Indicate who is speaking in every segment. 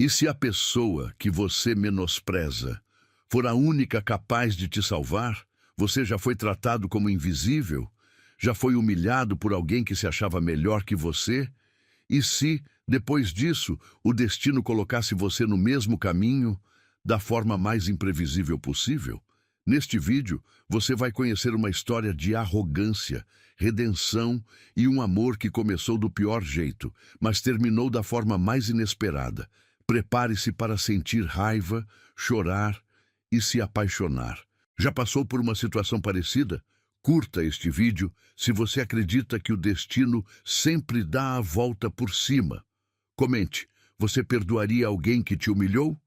Speaker 1: E se a pessoa que você menospreza for a única capaz de te salvar, você já foi tratado como invisível? Já foi humilhado por alguém que se achava melhor que você? E se, depois disso, o destino colocasse você no mesmo caminho, da forma mais imprevisível possível? Neste vídeo, você vai conhecer uma história de arrogância, redenção e um amor que começou do pior jeito, mas terminou da forma mais inesperada. Prepare-se para sentir raiva, chorar e se apaixonar. Já passou por uma situação parecida? Curta este vídeo se você acredita que o destino sempre dá a volta por cima. Comente, você perdoaria alguém que te humilhou?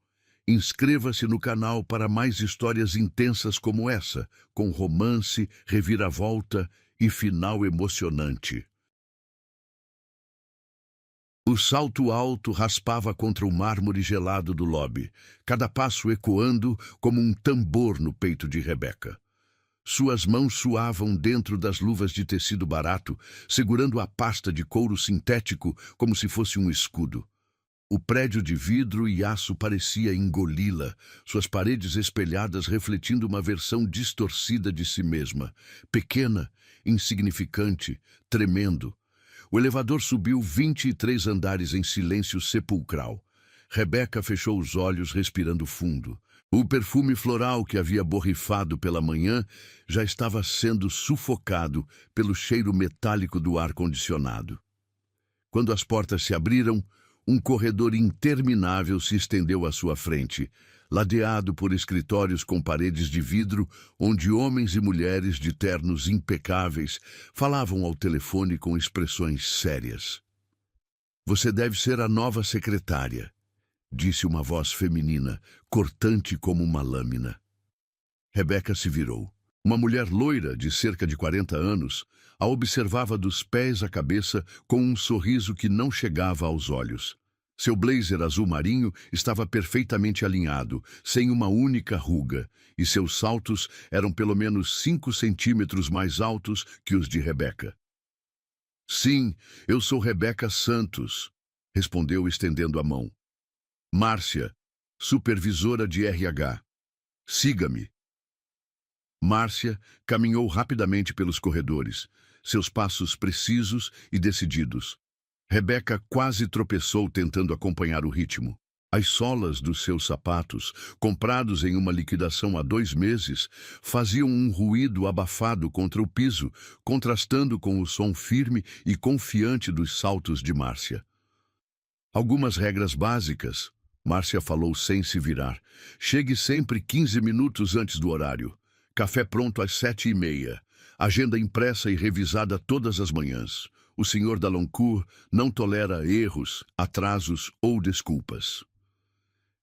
Speaker 1: Inscreva-se no canal para mais histórias intensas como essa, com romance, reviravolta e final emocionante. O salto alto raspava contra o mármore gelado do lobby, cada passo ecoando como um tambor no peito de Rebeca. Suas mãos suavam dentro das luvas de tecido barato, segurando a pasta de couro sintético como se fosse um escudo. O prédio de vidro e aço parecia engoli-la, suas paredes espelhadas refletindo uma versão distorcida de si mesma, pequena, insignificante, tremendo. O elevador subiu 23 andares em silêncio sepulcral. Rebeca fechou os olhos, respirando fundo. O perfume floral que havia borrifado pela manhã já estava sendo sufocado pelo cheiro metálico do ar-condicionado. Quando as portas se abriram, um corredor interminável se estendeu à sua frente, ladeado por escritórios com paredes de vidro, onde homens e mulheres de ternos impecáveis falavam ao telefone com expressões sérias. "Você deve ser a nova secretária", disse uma voz feminina, cortante como uma lâmina. Rebeca se virou. Uma mulher loira, de cerca de 40 anos, a observava dos pés à cabeça com um sorriso que não chegava aos olhos. Seu blazer azul marinho estava perfeitamente alinhado, sem uma única ruga, e seus saltos eram pelo menos 5 centímetros mais altos que os de Rebeca. "Sim, eu sou Rebeca Santos", respondeu estendendo a mão. "Márcia, supervisora de RH. Siga-me." Márcia caminhou rapidamente pelos corredores, seus passos precisos e decididos. Rebeca quase tropeçou tentando acompanhar o ritmo. As solas dos seus sapatos, comprados em uma liquidação há 2 meses, faziam um ruído abafado contra o piso, contrastando com o som firme e confiante dos saltos de Márcia. "Algumas regras básicas", Márcia falou sem se virar. "Chegue sempre 15 minutos antes do horário. Café pronto às 7h30. Agenda impressa e revisada todas as manhãs. O Sr. Dalancourt não tolera erros, atrasos ou desculpas."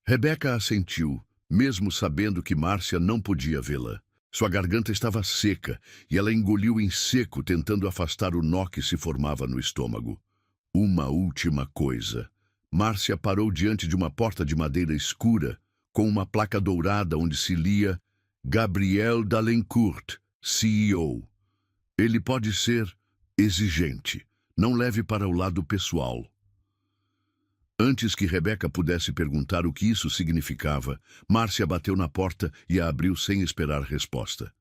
Speaker 1: Rebeca assentiu, mesmo sabendo que Márcia não podia vê-la. Sua garganta estava seca e ela engoliu em seco, tentando afastar o nó que se formava no estômago. Uma última coisa. Márcia parou diante de uma porta de madeira escura, com uma placa dourada onde se lia "Gabriel Dalancourt, CEO. Ele pode ser exigente. Não leve para o lado pessoal." Antes que Rebeca pudesse perguntar o que isso significava, Márcia bateu na porta e a abriu sem esperar resposta.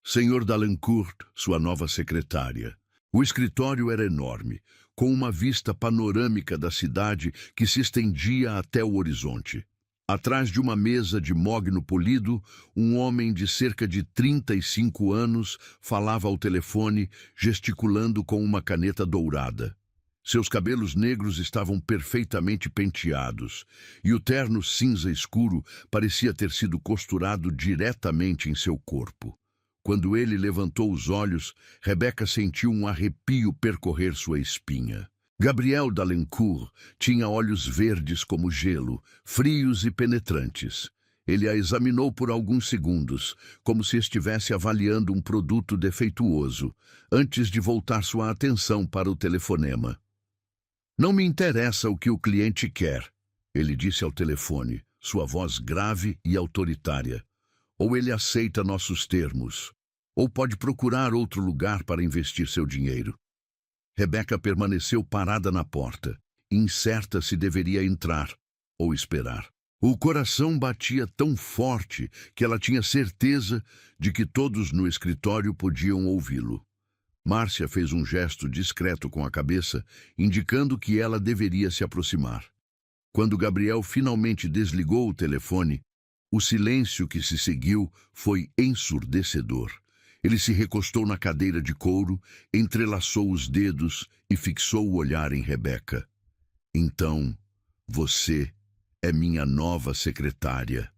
Speaker 1: "Sr. Dalancourt, sua nova secretária." O escritório era enorme, com uma vista panorâmica da cidade que se estendia até o horizonte. Atrás de uma mesa de mogno polido, um homem de cerca de 35 anos falava ao telefone, gesticulando com uma caneta dourada. Seus cabelos negros estavam perfeitamente penteados, e o terno cinza escuro parecia ter sido costurado diretamente em seu corpo. Quando ele levantou os olhos, Rebeca sentiu um arrepio percorrer sua espinha. Gabriel Dalancourt tinha olhos verdes como gelo, frios e penetrantes. Ele a examinou por alguns segundos, como se estivesse avaliando um produto defeituoso, antes de voltar sua atenção para o telefonema. "Não me interessa o que o cliente quer", ele disse ao telefone, sua voz grave e autoritária. "Ou ele aceita nossos termos, ou pode procurar outro lugar para investir seu dinheiro." Rebeca permaneceu parada na porta, incerta se deveria entrar. ou esperar. O coração batia tão forte que ela tinha certeza de que todos no escritório podiam ouvi-lo. Márcia fez um gesto discreto com a cabeça, indicando que ela deveria se aproximar. Quando Gabriel finalmente desligou o telefone, o silêncio que se seguiu foi ensurdecedor. Ele se recostou na cadeira de couro, entrelaçou os dedos e fixou o olhar em Rebeca. Então, você é minha nova secretária.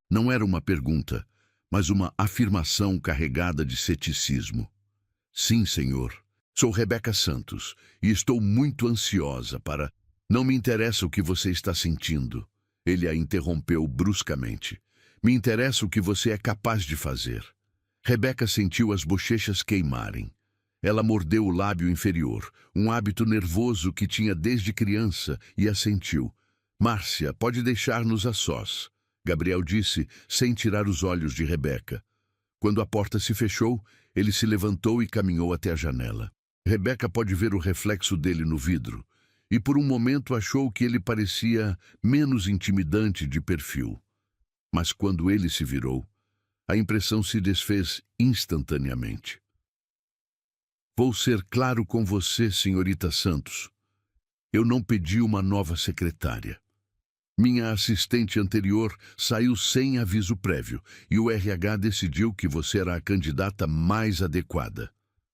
Speaker 1: Não era uma pergunta, mas uma afirmação carregada de ceticismo. Sim, senhor. Sou Rebeca Santos e estou muito ansiosa para... Não me interessa o que você está sentindo. Ele a interrompeu bruscamente. Me interessa o que você é capaz de fazer. Rebeca sentiu as bochechas queimarem. Ela mordeu o lábio inferior, um hábito nervoso que tinha desde criança, e assentiu. Márcia, pode deixar-nos a sós, Gabriel disse, sem tirar os olhos de Rebeca. Quando a porta se fechou, ele se levantou e caminhou até a janela. Rebeca pode ver o reflexo dele no vidro, e por um momento achou que ele parecia menos intimidante de perfil. Mas quando ele se virou, a impressão se desfez instantaneamente. Vou ser claro com você, senhorita Santos. Eu não pedi uma nova secretária. Minha assistente anterior saiu sem aviso prévio e o RH decidiu que você era a candidata mais adequada.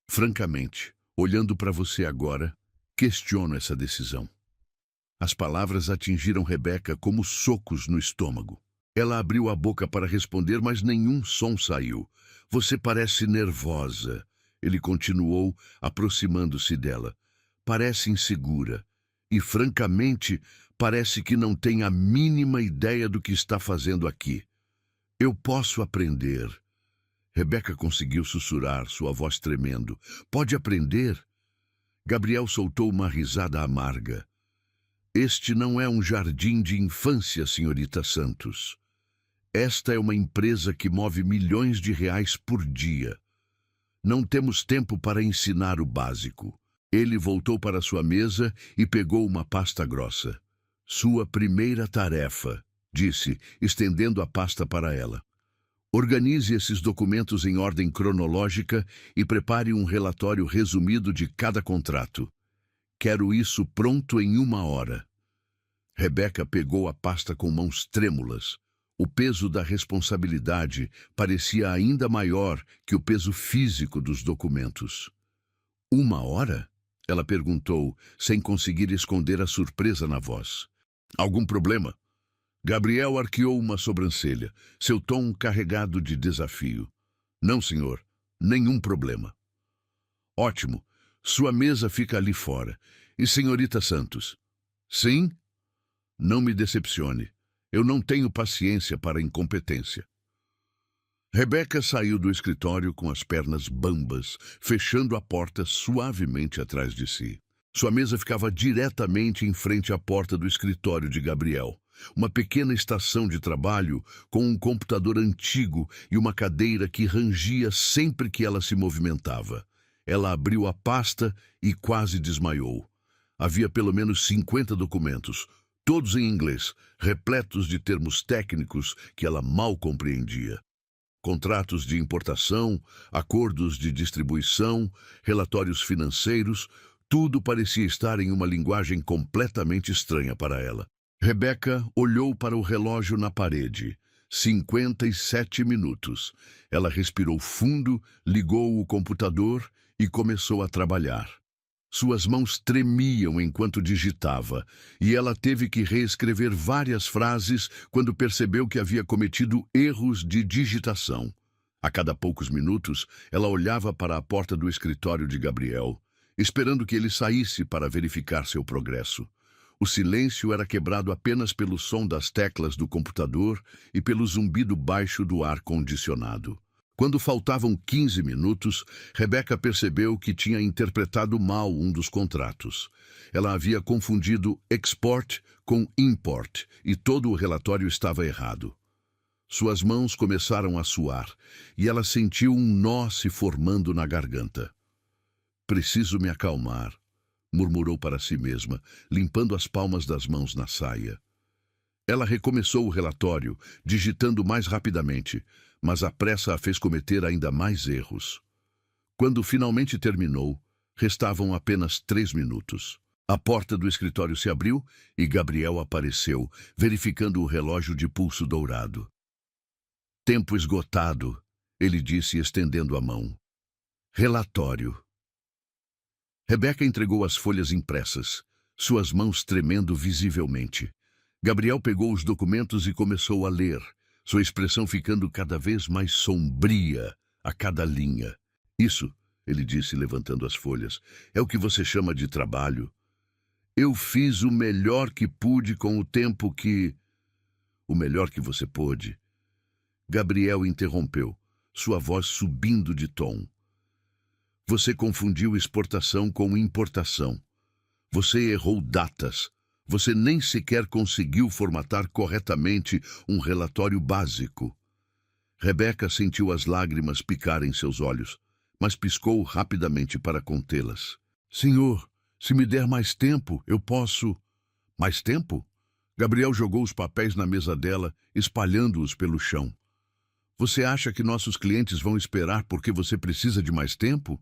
Speaker 1: Francamente, olhando para você agora, questiono essa decisão. As palavras atingiram Rebeca como socos no estômago. Ela abriu a boca para responder, mas nenhum som saiu. Você parece nervosa, ele continuou, aproximando-se dela. Parece insegura e, francamente, parece que não tem a mínima ideia do que está fazendo aqui. Eu posso aprender. Rebeca conseguiu sussurrar, sua voz tremendo. Pode aprender? Gabriel soltou uma risada amarga. Este não é um jardim de infância, senhorita Santos. Esta é uma empresa que move milhões de reais por dia. Não temos tempo para ensinar o básico. Ele voltou para sua mesa e pegou uma pasta grossa. Sua primeira tarefa, disse, estendendo a pasta para ela. Organize esses documentos em ordem cronológica e prepare um relatório resumido de cada contrato. Quero isso pronto em 1 hora. Rebeca pegou a pasta com mãos trêmulas. O peso da responsabilidade parecia ainda maior que o peso físico dos documentos. 1 hora? Ela perguntou, sem conseguir esconder a surpresa na voz. Algum problema? Gabriel arqueou uma sobrancelha, seu tom carregado de desafio. Não, senhor, nenhum problema. Ótimo, sua mesa fica ali fora. E senhorita Santos? Sim? Não me decepcione. Eu não tenho paciência para incompetência. Rebeca saiu do escritório com as pernas bambas, fechando a porta suavemente atrás de si. Sua mesa ficava diretamente em frente à porta do escritório de Gabriel. Uma pequena estação de trabalho com um computador antigo e uma cadeira que rangia sempre que ela se movimentava. Ela abriu a pasta e quase desmaiou. Havia pelo menos 50 documentos, todos em inglês, repletos de termos técnicos que ela mal compreendia. Contratos de importação, acordos de distribuição, relatórios financeiros, tudo parecia estar em uma linguagem completamente estranha para ela. Rebeca olhou para o relógio na parede. 57 minutos. Ela respirou fundo, ligou o computador e começou a trabalhar. Suas mãos tremiam enquanto digitava, e ela teve que reescrever várias frases quando percebeu que havia cometido erros de digitação. A cada poucos minutos, ela olhava para a porta do escritório de Gabriel, esperando que ele saísse para verificar seu progresso. O silêncio era quebrado apenas pelo som das teclas do computador e pelo zumbido baixo do ar-condicionado. Quando faltavam 15 minutos, Rebeca percebeu que tinha interpretado mal um dos contratos. Ela havia confundido export com import e todo o relatório estava errado. Suas mãos começaram a suar e ela sentiu um nó se formando na garganta. Preciso me acalmar, murmurou para si mesma, limpando as palmas das mãos na saia. Ela recomeçou o relatório, digitando mais rapidamente, mas a pressa a fez cometer ainda mais erros. Quando finalmente terminou, restavam apenas 3 minutos. A porta do escritório se abriu e Gabriel apareceu, verificando o relógio de pulso dourado. Tempo esgotado, ele disse, estendendo a mão. Relatório. Rebeca entregou as folhas impressas, suas mãos tremendo visivelmente. Gabriel pegou os documentos e começou a ler, sua expressão ficando cada vez mais sombria a cada linha. Isso, ele disse, levantando as folhas, é o que você chama de trabalho. Eu fiz o melhor que pude com o tempo que... O melhor que você pôde. Gabriel interrompeu, sua voz subindo de tom. Você confundiu exportação com importação. Você errou datas. Você nem sequer conseguiu formatar corretamente um relatório básico. Rebeca sentiu as lágrimas picarem seus olhos, mas piscou rapidamente para contê-las. Senhor, se me der mais tempo, eu posso... Mais tempo? Gabriel jogou os papéis na mesa dela, espalhando-os pelo chão. Você acha que nossos clientes vão esperar porque você precisa de mais tempo?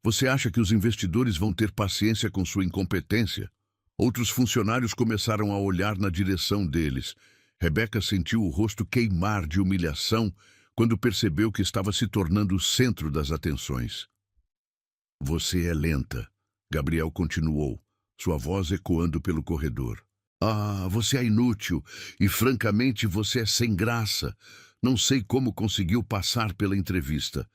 Speaker 1: Você acha que os investidores vão ter paciência com sua incompetência? Outros funcionários começaram a olhar na direção deles. Rebeca sentiu o rosto queimar de humilhação quando percebeu que estava se tornando o centro das atenções. Você é lenta, Gabriel continuou, sua voz ecoando pelo corredor. Ah, você é inútil e, francamente, você é sem graça. Não sei como conseguiu passar pela entrevista.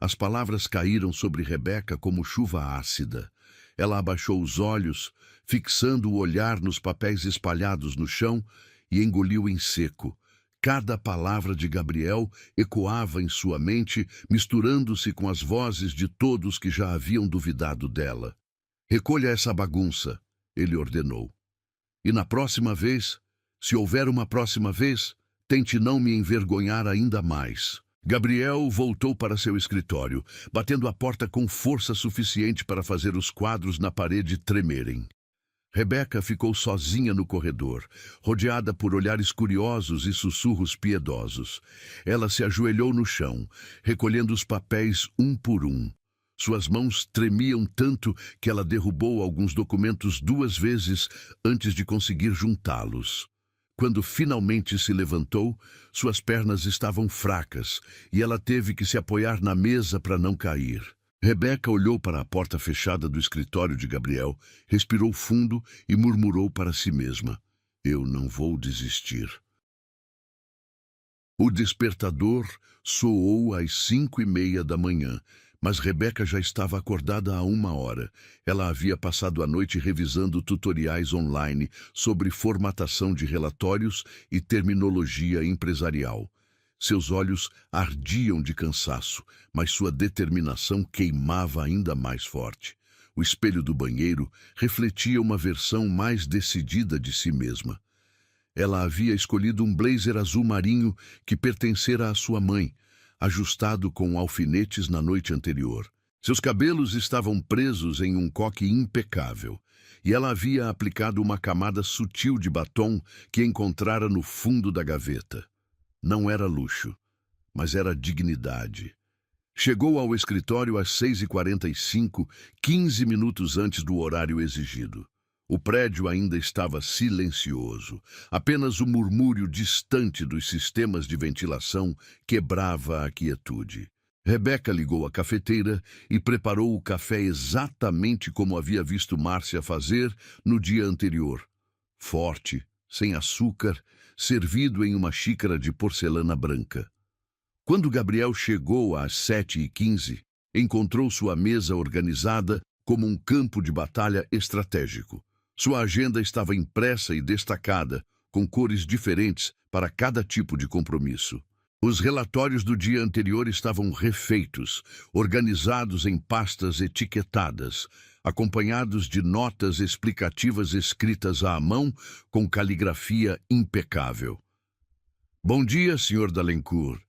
Speaker 1: As palavras caíram sobre Rebeca como chuva ácida. Ela abaixou os olhos, fixando o olhar nos papéis espalhados no chão, e engoliu em seco. Cada palavra de Gabriel ecoava em sua mente, misturando-se com as vozes de todos que já haviam duvidado dela. Recolha essa bagunça, ele ordenou. E na próxima vez, se houver uma próxima vez, tente não me envergonhar ainda mais. Gabriel voltou para seu escritório, batendo a porta com força suficiente para fazer os quadros na parede tremerem. Rebeca ficou sozinha no corredor, rodeada por olhares curiosos e sussurros piedosos. Ela se ajoelhou no chão, recolhendo os papéis um por um. Suas mãos tremiam tanto que ela derrubou alguns documentos 2 vezes antes de conseguir juntá-los. Quando finalmente se levantou, suas pernas estavam fracas e ela teve que se apoiar na mesa para não cair. Rebeca olhou para a porta fechada do escritório de Gabriel, respirou fundo e murmurou para si mesma: Eu não vou desistir. O despertador soou às 5:30 da manhã, mas Rebeca já estava acordada há 1 hora. Ela havia passado a noite revisando tutoriais online sobre formatação de relatórios e terminologia empresarial. Seus olhos ardiam de cansaço, mas sua determinação queimava ainda mais forte. O espelho do banheiro refletia uma versão mais decidida de si mesma. Ela havia escolhido um blazer azul marinho que pertencera à sua mãe, ajustado com alfinetes na noite anterior. Seus cabelos estavam presos em um coque impecável, e ela havia aplicado uma camada sutil de batom que encontrara no fundo da gaveta. Não era luxo, mas era dignidade. Chegou ao escritório às 6:45, 15 minutos antes do horário exigido. O prédio ainda estava silencioso. Apenas o murmúrio distante dos sistemas de ventilação quebrava a quietude. Rebeca ligou a cafeteira e preparou o café exatamente como havia visto Márcia fazer no dia anterior. Forte, sem açúcar, servido em uma xícara de porcelana branca. Quando Gabriel chegou às 7:15, encontrou sua mesa organizada como um campo de batalha estratégico. Sua agenda estava impressa e destacada, com cores diferentes para cada tipo de compromisso. Os relatórios do dia anterior estavam refeitos, organizados em pastas etiquetadas, acompanhados de notas explicativas escritas à mão com caligrafia impecável. Bom dia, Sr. Dalencourt,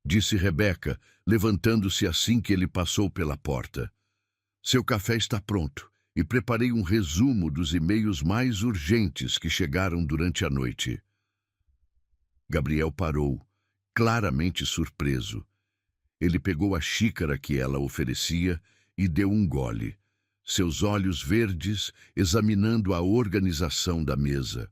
Speaker 1: disse Rebeca, levantando-se assim que ele passou pela porta. Seu café está pronto. E preparei um resumo dos e-mails mais urgentes que chegaram durante a noite. Gabriel parou, claramente surpreso. Ele pegou a xícara que ela oferecia e deu um gole, seus olhos verdes examinando a organização da mesa.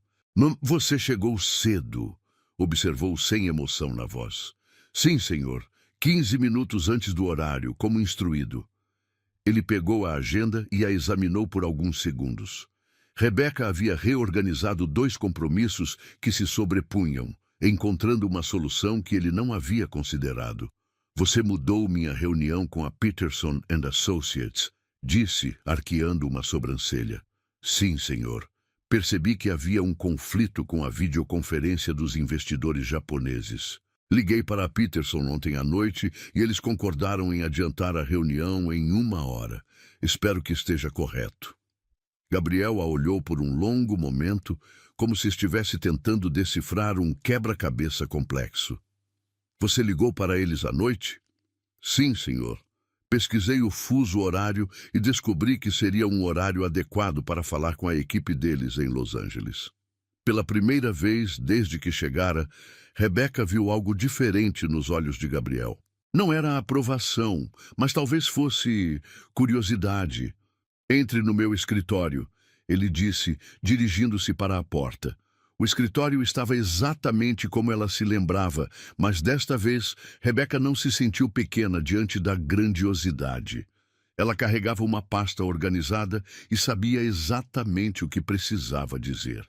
Speaker 1: Você chegou cedo, observou sem emoção na voz. Sim, senhor, 15 minutos antes do horário, como instruído. Ele pegou a agenda e a examinou por alguns segundos. Rebeca havia reorganizado 2 compromissos que se sobrepunham, encontrando uma solução que ele não havia considerado. Você mudou minha reunião com a Peterson and Associates, disse, arqueando uma sobrancelha. Sim, senhor. Percebi que havia um conflito com a videoconferência dos investidores japoneses. Liguei para a Peterson ontem à noite e eles concordaram em adiantar a reunião em 1 hora. Espero que esteja correto. Gabriel a olhou por um longo momento, como se estivesse tentando decifrar um quebra-cabeça complexo. Você ligou para eles à noite? Sim, senhor. Pesquisei o fuso horário e descobri que seria um horário adequado para falar com a equipe deles em Los Angeles. Pela primeira vez desde que chegara, Rebeca viu algo diferente nos olhos de Gabriel. Não era aprovação, mas talvez fosse curiosidade. Entre no meu escritório, ele disse, dirigindo-se para a porta. O escritório estava exatamente como ela se lembrava, mas desta vez, Rebeca não se sentiu pequena diante da grandiosidade. Ela carregava uma pasta organizada e sabia exatamente o que precisava dizer.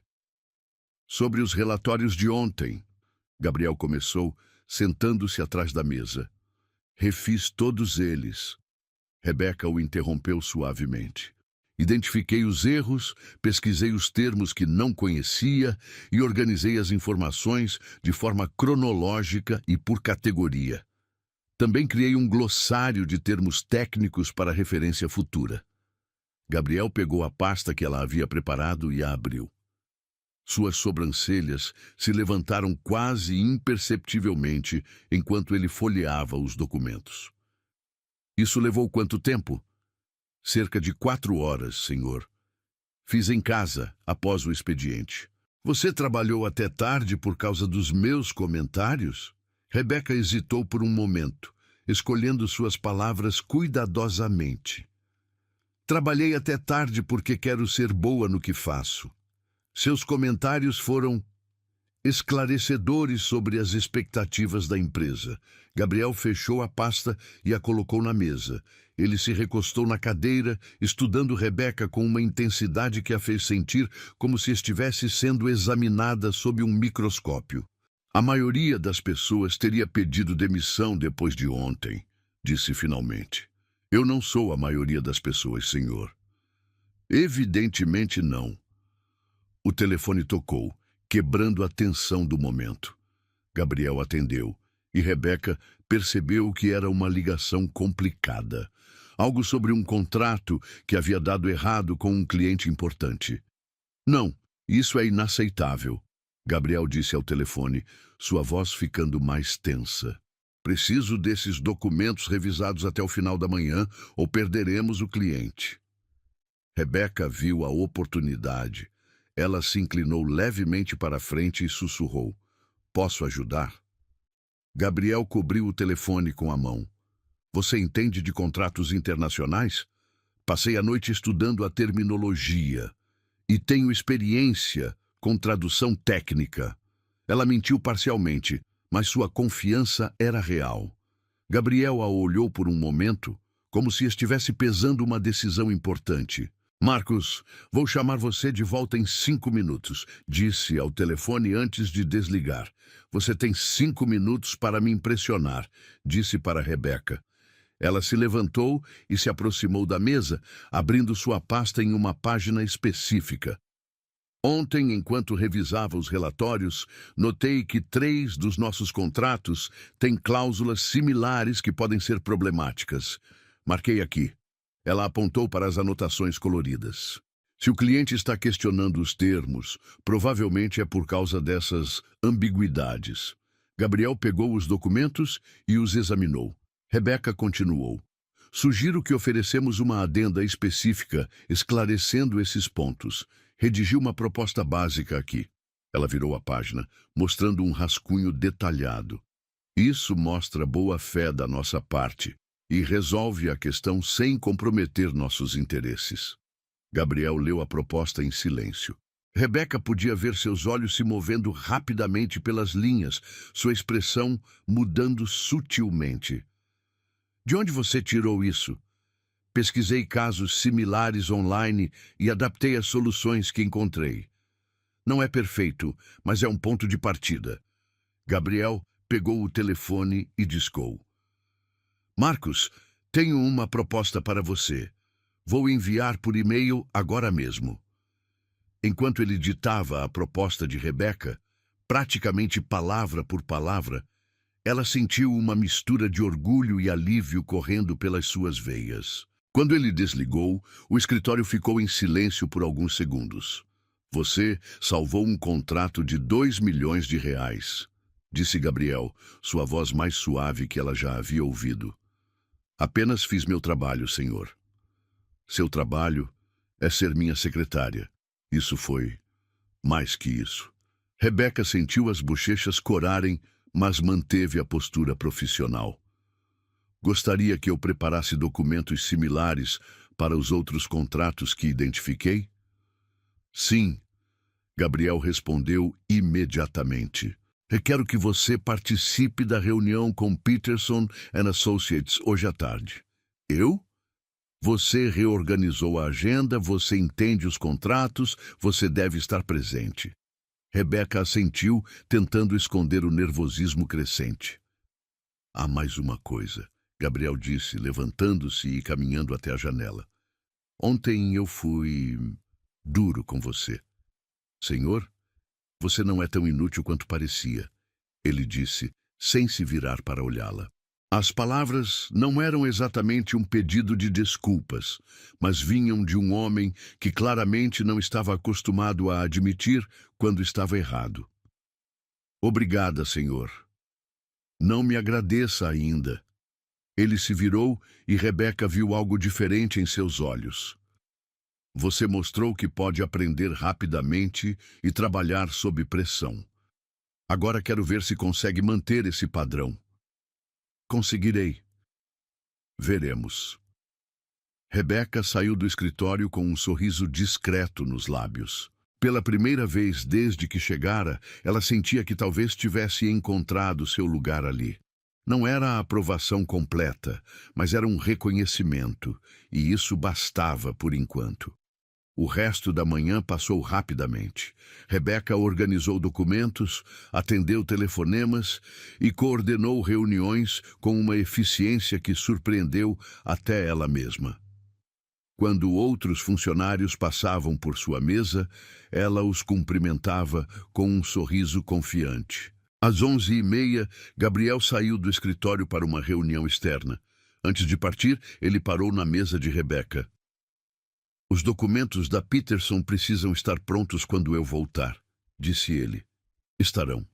Speaker 1: Sobre os relatórios de ontem, Gabriel começou, sentando-se atrás da mesa. Refiz todos eles. Rebeca o interrompeu suavemente. Identifiquei os erros, pesquisei os termos que não conhecia e organizei as informações de forma cronológica e por categoria. Também criei um glossário de termos técnicos para referência futura. Gabriel pegou a pasta que ela havia preparado e a abriu. Suas sobrancelhas se levantaram quase imperceptivelmente enquanto ele folheava os documentos. Isso levou quanto tempo? Cerca de 4 horas, senhor. Fiz em casa, após o expediente. Você trabalhou até tarde por causa dos meus comentários? Rebeca hesitou por um momento, escolhendo suas palavras cuidadosamente. Trabalhei até tarde porque quero ser boa no que faço. Seus comentários foram esclarecedores sobre as expectativas da empresa. Gabriel fechou a pasta e a colocou na mesa. Ele se recostou na cadeira, estudando Rebeca com uma intensidade que a fez sentir como se estivesse sendo examinada sob um microscópio. A maioria das pessoas teria pedido demissão depois de ontem, disse finalmente. Eu não sou a maioria das pessoas, senhor. Evidentemente não. O telefone tocou, quebrando a tensão do momento. Gabriel atendeu, e Rebeca percebeu que era uma ligação complicada. Algo sobre um contrato que havia dado errado com um cliente importante. Não, isso é inaceitável, Gabriel disse ao telefone, sua voz ficando mais tensa. Preciso desses documentos revisados até o final da manhã ou perderemos o cliente. Rebeca viu a oportunidade. Ela se inclinou levemente para a frente e sussurrou. Posso ajudar? Gabriel cobriu o telefone com a mão. Você entende de contratos internacionais? Passei a noite estudando a terminologia e tenho experiência com tradução técnica. Ela mentiu parcialmente, mas sua confiança era real. Gabriel a olhou por um momento, como se estivesse pesando uma decisão importante. Marcos, vou chamar você de volta em 5 minutos, disse ao telefone antes de desligar. Você tem 5 minutos para me impressionar, disse para Rebeca. Ela se levantou e se aproximou da mesa, abrindo sua pasta em uma página específica. Ontem, enquanto revisava os relatórios, notei que 3 dos nossos contratos têm cláusulas similares que podem ser problemáticas. Marquei aqui. Ela apontou para as anotações coloridas. Se o cliente está questionando os termos, provavelmente é por causa dessas ambiguidades. Gabriel pegou os documentos e os examinou. Rebeca continuou. Sugiro que oferecemos uma adenda específica esclarecendo esses pontos. Redigi uma proposta básica aqui. Ela virou a página, mostrando um rascunho detalhado. Isso mostra boa fé da nossa parte e resolve a questão sem comprometer nossos interesses. Gabriel leu a proposta em silêncio. Rebeca podia ver seus olhos se movendo rapidamente pelas linhas, sua expressão mudando sutilmente. De onde você tirou isso? Pesquisei casos similares online e adaptei as soluções que encontrei. Não é perfeito, mas é um ponto de partida. Gabriel pegou o telefone e discou. Marcos, tenho uma proposta para você. Vou enviar por e-mail agora mesmo. Enquanto ele ditava a proposta de Rebeca, praticamente palavra por palavra, ela sentiu uma mistura de orgulho e alívio correndo pelas suas veias. Quando ele desligou, o escritório ficou em silêncio por alguns segundos. Você salvou um contrato de R$ 2 milhões, disse Gabriel, sua voz mais suave que ela já havia ouvido. Apenas fiz meu trabalho, senhor. Seu trabalho é ser minha secretária. Isso foi mais que isso. Rebeca sentiu as bochechas corarem, mas manteve a postura profissional. Gostaria que eu preparasse documentos similares para os outros contratos que identifiquei? Sim, Gabriel respondeu imediatamente. Requero que você participe da reunião com Peterson & Associates hoje à tarde. Eu? Você reorganizou a agenda, você entende os contratos, você deve estar presente. Rebeca assentiu, tentando esconder o nervosismo crescente. Há mais uma coisa, Gabriel disse, levantando-se e caminhando até a janela. Ontem eu fui duro com você. Senhor, você não é tão inútil quanto parecia, ele disse, sem se virar para olhá-la. As palavras não eram exatamente um pedido de desculpas, mas vinham de um homem que claramente não estava acostumado a admitir quando estava errado. Obrigada, senhor. Não me agradeça ainda. Ele se virou e Rebeca viu algo diferente em seus olhos. Você mostrou que pode aprender rapidamente e trabalhar sob pressão. Agora quero ver se consegue manter esse padrão. Conseguirei. Veremos. Rebeca saiu do escritório com um sorriso discreto nos lábios. Pela primeira vez desde que chegara, ela sentia que talvez tivesse encontrado seu lugar ali. Não era a aprovação completa, mas era um reconhecimento, e isso bastava por enquanto. O resto da manhã passou rapidamente. Rebeca organizou documentos, atendeu telefonemas e coordenou reuniões com uma eficiência que surpreendeu até ela mesma. Quando outros funcionários passavam por sua mesa, ela os cumprimentava com um sorriso confiante. Às 11h30, Gabriel saiu do escritório para uma reunião externa. Antes de partir, ele parou na mesa de Rebeca. Os documentos da Peterson precisam estar prontos quando eu voltar, disse ele. Estarão.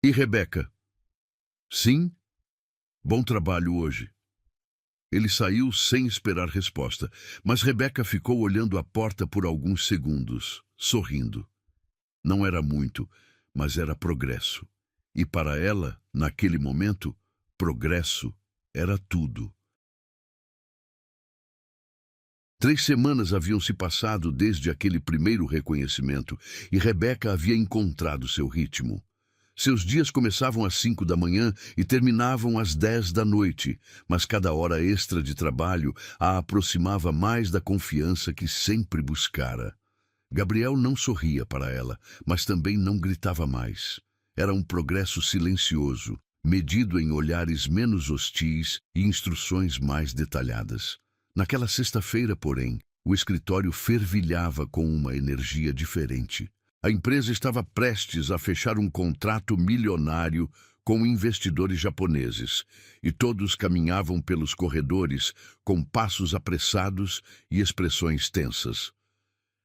Speaker 1: E Rebeca? Sim? Bom trabalho hoje. Ele saiu sem esperar resposta, mas Rebeca ficou olhando a porta por alguns segundos, sorrindo. Não era muito, mas era progresso. E para ela, naquele momento, progresso era tudo. 3 semanas haviam se passado desde aquele primeiro reconhecimento e Rebeca havia encontrado seu ritmo. Seus dias começavam às 5 da manhã e terminavam às 10 da noite, mas cada hora extra de trabalho a aproximava mais da confiança que sempre buscara. Gabriel não sorria para ela, mas também não gritava mais. Era um progresso silencioso, medido em olhares menos hostis e instruções mais detalhadas. Naquela sexta-feira, porém, o escritório fervilhava com uma energia diferente. A empresa estava prestes a fechar um contrato milionário com investidores japoneses, e todos caminhavam pelos corredores com passos apressados e expressões tensas.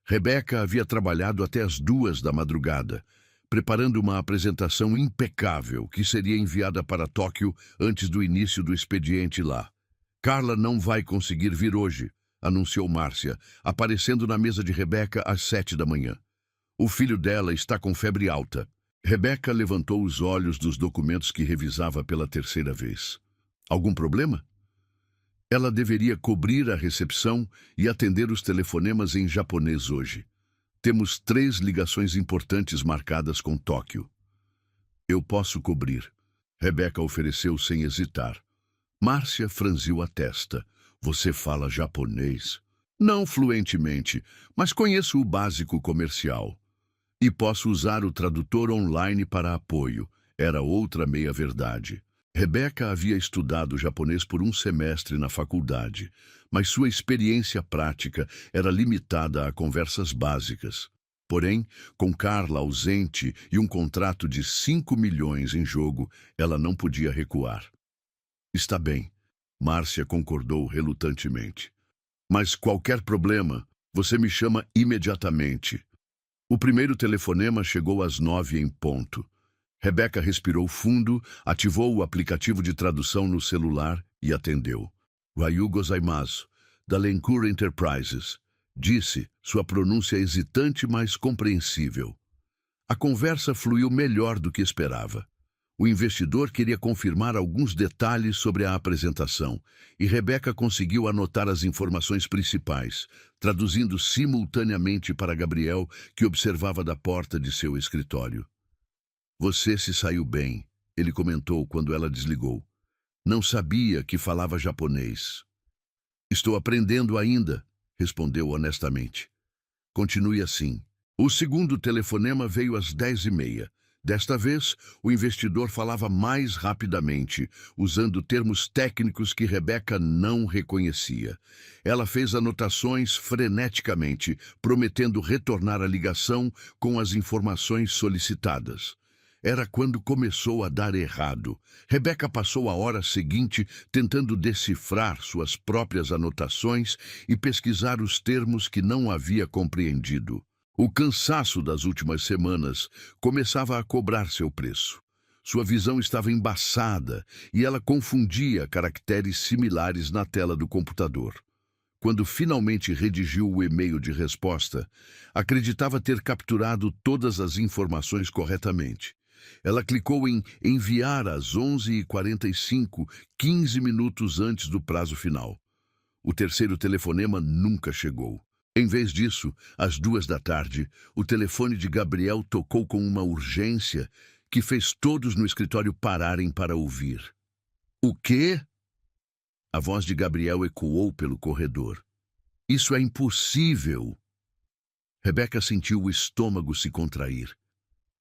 Speaker 1: Rebeca havia trabalhado até as 2 da madrugada, preparando uma apresentação impecável que seria enviada para Tóquio antes do início do expediente lá. Carla não vai conseguir vir hoje, anunciou Márcia, aparecendo na mesa de Rebeca às 7 da manhã. O filho dela está com febre alta. Rebeca levantou os olhos dos documentos que revisava pela terceira vez. Algum problema? Ela deveria cobrir a recepção e atender os telefonemas em japonês hoje. Temos 3 ligações importantes marcadas com Tóquio. Eu posso cobrir. Rebeca ofereceu sem hesitar. Márcia franziu a testa. Você fala japonês? Não fluentemente, mas conheço o básico comercial. E posso usar o tradutor online para apoio. Era outra meia-verdade. Rebeca havia estudado japonês por um semestre na faculdade, mas sua experiência prática era limitada a conversas básicas. Porém, com Carla ausente e um contrato de 5 milhões em jogo, ela não podia recuar. Está bem, Márcia concordou relutantemente. Mas qualquer problema, você me chama imediatamente. O primeiro telefonema chegou às 9 em ponto. Rebeca respirou fundo, ativou o aplicativo de tradução no celular e atendeu. Ryu gozaimasu, da Lencour Enterprises, disse, sua pronúncia hesitante, mas compreensível. A conversa fluiu melhor do que esperava. O investidor queria confirmar alguns detalhes sobre a apresentação, e Rebeca conseguiu anotar as informações principais, traduzindo simultaneamente para Gabriel, que observava da porta de seu escritório. Você se saiu bem, ele comentou quando ela desligou. Não sabia que falava japonês. Estou aprendendo ainda, respondeu honestamente. Continue assim. O segundo telefonema veio às 10h30. Desta vez, o investidor falava mais rapidamente, usando termos técnicos que Rebeca não reconhecia. Ela fez anotações freneticamente, prometendo retornar a ligação com as informações solicitadas. Era quando começou a dar errado. Rebeca passou a hora seguinte tentando decifrar suas próprias anotações e pesquisar os termos que não havia compreendido. O cansaço das últimas semanas começava a cobrar seu preço. Sua visão estava embaçada e ela confundia caracteres similares na tela do computador. Quando finalmente redigiu o e-mail de resposta, acreditava ter capturado todas as informações corretamente. Ela clicou em enviar às 11h45, 15 minutos antes do prazo final. O terceiro telefonema nunca chegou. Em vez disso, às 2h, o telefone de Gabriel tocou com uma urgência que fez todos no escritório pararem para ouvir. O quê? A voz de Gabriel ecoou pelo corredor. Isso é impossível! Rebeca sentiu o estômago se contrair.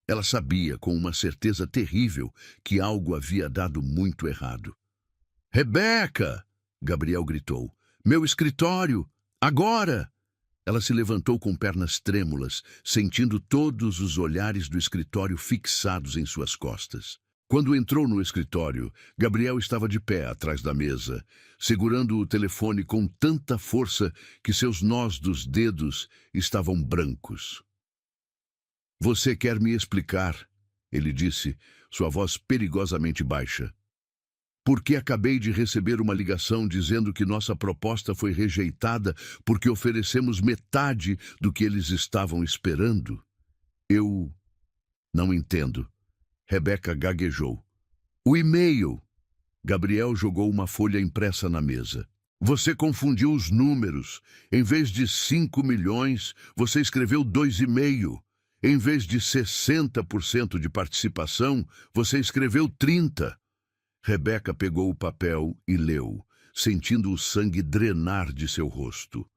Speaker 1: Ela sabia, com uma certeza terrível, que algo havia dado muito errado. Rebeca! Gabriel gritou. Meu escritório! Agora! Ela se levantou com pernas trêmulas, sentindo todos os olhares do escritório fixados em suas costas. Quando entrou no escritório, Gabriel estava de pé atrás da mesa, segurando o telefone com tanta força que seus nós dos dedos estavam brancos. Você quer me explicar, ele disse, sua voz perigosamente baixa. Porque acabei de receber uma ligação dizendo que nossa proposta foi rejeitada porque oferecemos metade do que eles estavam esperando? Eu não entendo. Rebeca gaguejou. O e-mail. Gabriel jogou uma folha impressa na mesa. Você confundiu os números. Em vez de 5 milhões, você escreveu 2,5. Em vez de 60% de participação, você escreveu 30%. Rebeca pegou o papel e leu, sentindo o sangue drenar de seu rosto.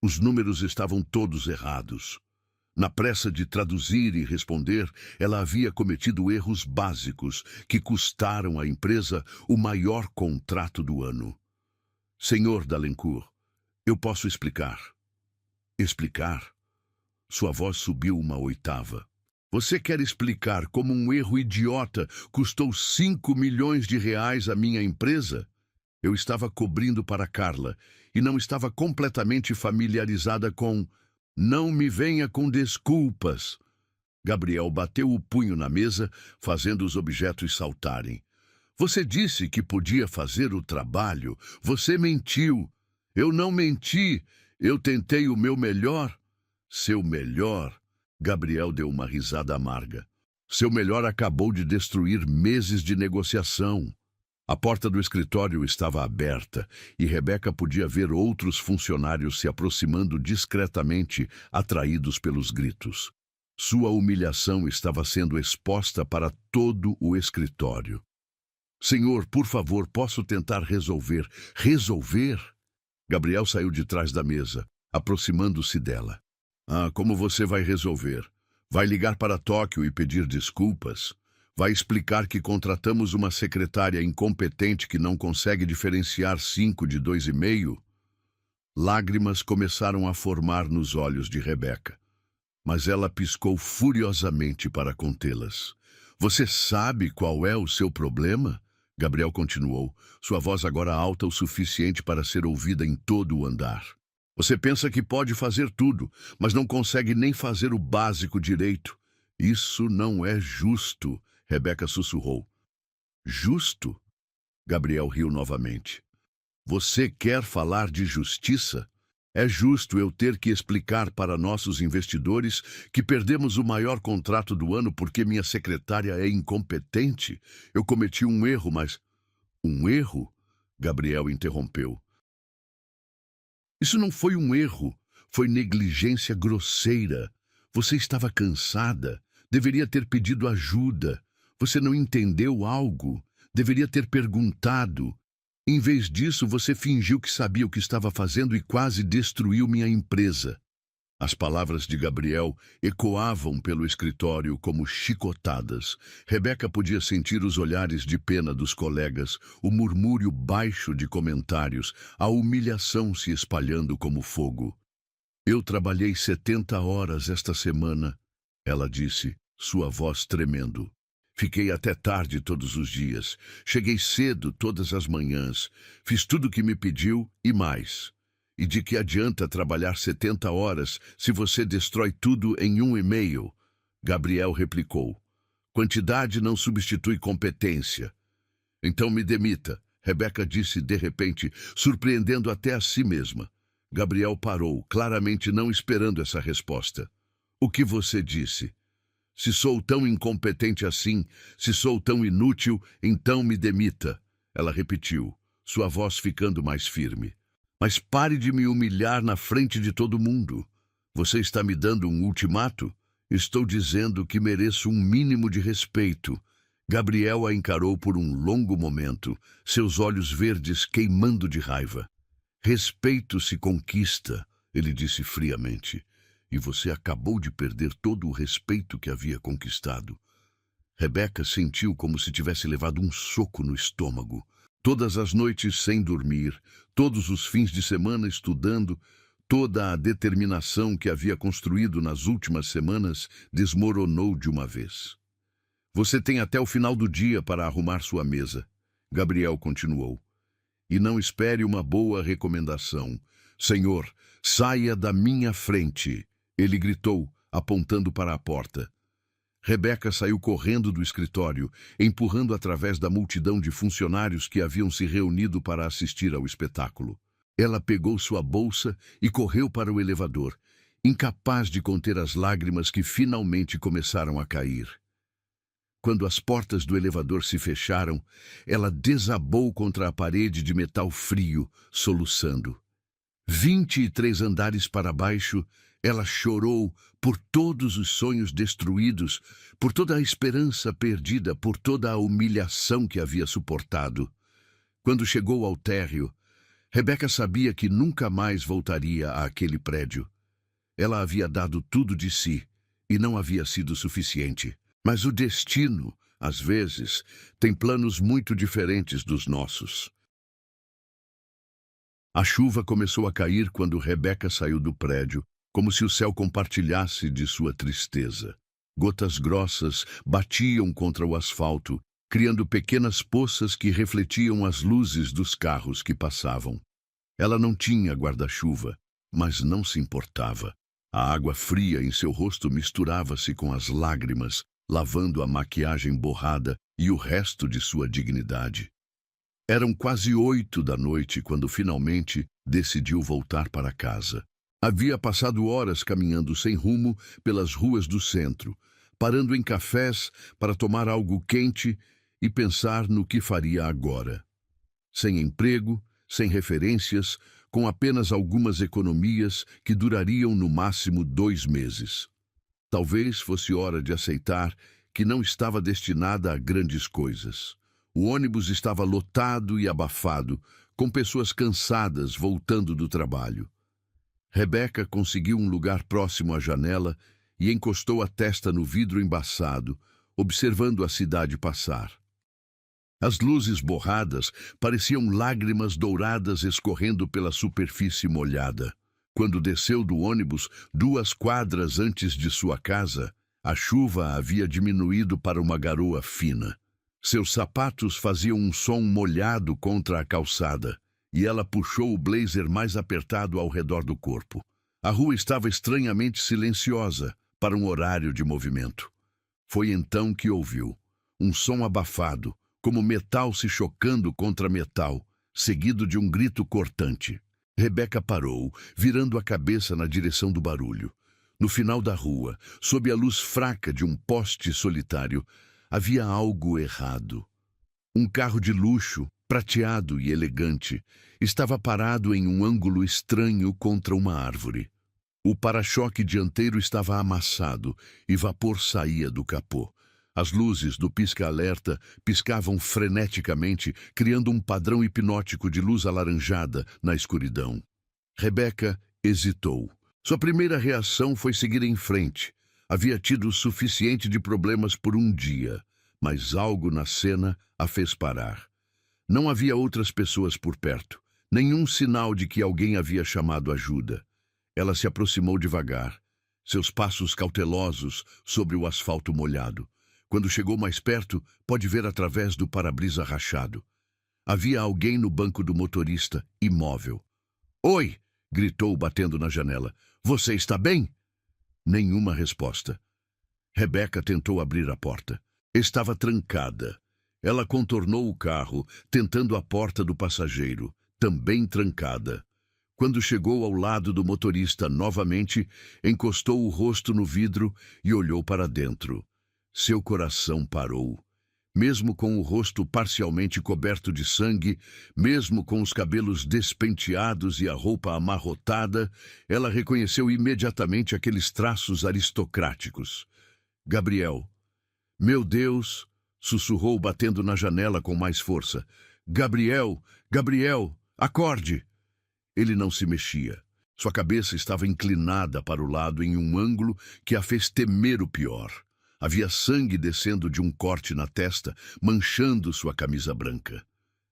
Speaker 1: Os números estavam todos errados. Na pressa de traduzir e responder, ela havia cometido erros básicos que custaram à empresa o maior contrato do ano. Senhor Dalencourt, eu posso explicar. Explicar? Sua voz subiu uma oitava. Você quer explicar como um erro idiota custou 5 milhões de reais à minha empresa? Eu estava cobrindo para Carla e não estava completamente familiarizada com... Não me venha com desculpas. Gabriel bateu o punho na mesa, fazendo os objetos saltarem. Você disse que podia fazer o trabalho. Você mentiu. Eu não menti. Eu tentei o meu melhor. Seu melhor? Gabriel deu uma risada amarga. Seu melhor acabou de destruir meses de negociação. A porta do escritório estava aberta e Rebeca podia ver outros funcionários se aproximando discretamente, atraídos pelos gritos. Sua humilhação estava sendo exposta para todo o escritório. Senhor, por favor, posso tentar resolver. Resolver? Gabriel saiu de trás da mesa, aproximando-se dela. Ah, como você vai resolver? Vai ligar para Tóquio e pedir desculpas? Vai explicar que contratamos uma secretária incompetente que não consegue diferenciar 5 de 2,5? Lágrimas começaram a formar nos olhos de Rebeca, mas ela piscou furiosamente para contê-las. Você sabe qual é o seu problema? Gabriel continuou, sua voz agora alta o suficiente para ser ouvida em todo o andar. Você pensa que pode fazer tudo, mas não consegue nem fazer o básico direito. Isso não é justo, Rebeca sussurrou. Justo? Gabriel riu novamente. Você quer falar de justiça? É justo eu ter que explicar para nossos investidores que perdemos o maior contrato do ano porque minha secretária é incompetente? Eu cometi um erro, mas... Um erro? Gabriel interrompeu. Isso não foi um erro, foi negligência grosseira. Você estava cansada, deveria ter pedido ajuda. Você não entendeu algo, deveria ter perguntado. Em vez disso, você fingiu que sabia o que estava fazendo e quase destruiu minha empresa. As palavras de Gabriel ecoavam pelo escritório como chicotadas. Rebeca podia sentir os olhares de pena dos colegas, o murmúrio baixo de comentários, a humilhação se espalhando como fogo. Eu trabalhei 70 horas esta semana, ela disse, sua voz tremendo. Fiquei até tarde todos os dias. Cheguei cedo todas as manhãs. Fiz tudo o que me pediu e mais. E de que adianta trabalhar 70 horas se você destrói tudo em 1,5? Gabriel replicou. Quantidade não substitui competência. Então me demita, Rebeca disse de repente, surpreendendo até a si mesma. Gabriel parou, claramente não esperando essa resposta. O que você disse? Se sou tão incompetente assim, se sou tão inútil, então me demita. Ela repetiu, sua voz ficando mais firme. Mas pare de me humilhar na frente de todo mundo. Você está me dando um ultimato? Estou dizendo que mereço um mínimo de respeito. Gabriel a encarou por um longo momento, seus olhos verdes queimando de raiva. Respeito se conquista, ele disse friamente. E você acabou de perder todo o respeito que havia conquistado. Rebeca sentiu como se tivesse levado um soco no estômago. Todas as noites sem dormir, todos os fins de semana estudando, toda a determinação que havia construído nas últimas semanas desmoronou de uma vez. Você tem até o final do dia para arrumar sua mesa, Gabriel continuou. E não espere uma boa recomendação. Senhor, saia da minha frente. Ele gritou, apontando para a porta. Rebeca saiu correndo do escritório, empurrando através da multidão de funcionários que haviam se reunido para assistir ao espetáculo. Ela pegou sua bolsa e correu para o elevador, incapaz de conter as lágrimas que finalmente começaram a cair. Quando as portas do elevador se fecharam, ela desabou contra a parede de metal frio, soluçando. 23 andares para baixo, ela chorou por todos os sonhos destruídos, por toda a esperança perdida, por toda a humilhação que havia suportado. Quando chegou ao térreo, Rebeca sabia que nunca mais voltaria àquele prédio. Ela havia dado tudo de si e não havia sido suficiente. Mas o destino, às vezes, tem planos muito diferentes dos nossos. A chuva começou a cair quando Rebeca saiu do prédio, como se o céu compartilhasse de sua tristeza. Gotas grossas batiam contra o asfalto, criando pequenas poças que refletiam as luzes dos carros que passavam. Ela não tinha guarda-chuva, mas não se importava. A água fria em seu rosto misturava-se com as lágrimas, lavando a maquiagem borrada e o resto de sua dignidade. Eram quase 8 da noite quando finalmente decidiu voltar para casa. Havia passado horas caminhando sem rumo pelas ruas do centro, parando em cafés para tomar algo quente e pensar no que faria agora. Sem emprego, sem referências, com apenas algumas economias que durariam no máximo 2 meses. Talvez fosse hora de aceitar que não estava destinada a grandes coisas. O ônibus estava lotado e abafado, com pessoas cansadas voltando do trabalho. Rebeca conseguiu um lugar próximo à janela e encostou a testa no vidro embaçado, observando a cidade passar. As luzes borradas pareciam lágrimas douradas escorrendo pela superfície molhada. Quando desceu do ônibus 2 quadras antes de sua casa, a chuva havia diminuído para uma garoa fina. Seus sapatos faziam um som molhado contra a calçada, e ela puxou o blazer mais apertado ao redor do corpo. A rua estava estranhamente silenciosa para um horário de movimento. Foi então que ouviu um som abafado, como metal se chocando contra metal, seguido de um grito cortante. Rebeca parou, virando a cabeça na direção do barulho. No final da rua, sob a luz fraca de um poste solitário, havia algo errado. Um carro de luxo, prateado e elegante, estava parado em um ângulo estranho contra uma árvore. O para-choque dianteiro estava amassado e vapor saía do capô. As luzes do pisca-alerta piscavam freneticamente, criando um padrão hipnótico de luz alaranjada na escuridão. Rebeca hesitou. Sua primeira reação foi seguir em frente. Havia tido o suficiente de problemas por um dia, mas algo na cena a fez parar. Não havia outras pessoas por perto, nenhum sinal de que alguém havia chamado ajuda. Ela se aproximou devagar, seus passos cautelosos sobre o asfalto molhado. Quando chegou mais perto, pôde ver através do para-brisa rachado. Havia alguém no banco do motorista, imóvel. "Oi!" gritou, batendo na janela. "Você está bem?" Nenhuma resposta. Rebeca tentou abrir a porta. Estava trancada. Ela contornou o carro, tentando a porta do passageiro, também trancada. Quando chegou ao lado do motorista novamente, encostou o rosto no vidro e olhou para dentro. Seu coração parou. Mesmo com o rosto parcialmente coberto de sangue, mesmo com os cabelos despenteados e a roupa amarrotada, ela reconheceu imediatamente aqueles traços aristocráticos. Gabriel. "Meu Deus!" sussurrou, batendo na janela com mais força. "Gabriel! Gabriel! Acorde!" Ele não se mexia. Sua cabeça estava inclinada para o lado em um ângulo que a fez temer o pior. Havia sangue descendo de um corte na testa, manchando sua camisa branca.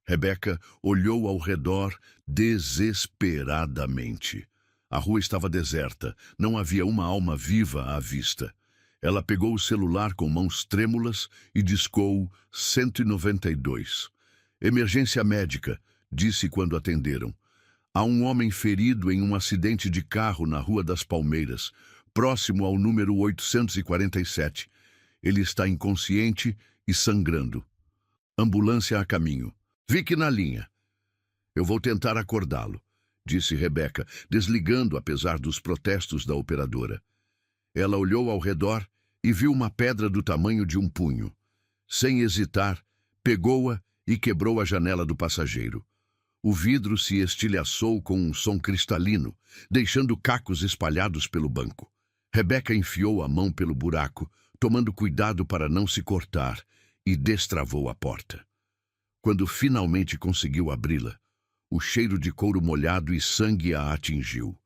Speaker 1: Rebeca olhou ao redor desesperadamente. A rua estava deserta, não havia uma alma viva à vista. Ela pegou o celular com mãos trêmulas e discou 192. "Emergência médica", disse quando atenderam. "Há um homem ferido em um acidente de carro na Rua das Palmeiras, próximo ao número 847. Ele está inconsciente e sangrando. Ambulância a caminho. Fique na linha." "Eu vou tentar acordá-lo", disse Rebeca, desligando apesar dos protestos da operadora. Ela olhou ao redor e viu uma pedra do tamanho de um punho. Sem hesitar, pegou-a e quebrou a janela do passageiro. O vidro se estilhaçou com um som cristalino, deixando cacos espalhados pelo banco. Rebeca enfiou a mão pelo buraco, tomando cuidado para não se cortar, e destravou a porta. Quando finalmente conseguiu abri-la, o cheiro de couro molhado e sangue a atingiu.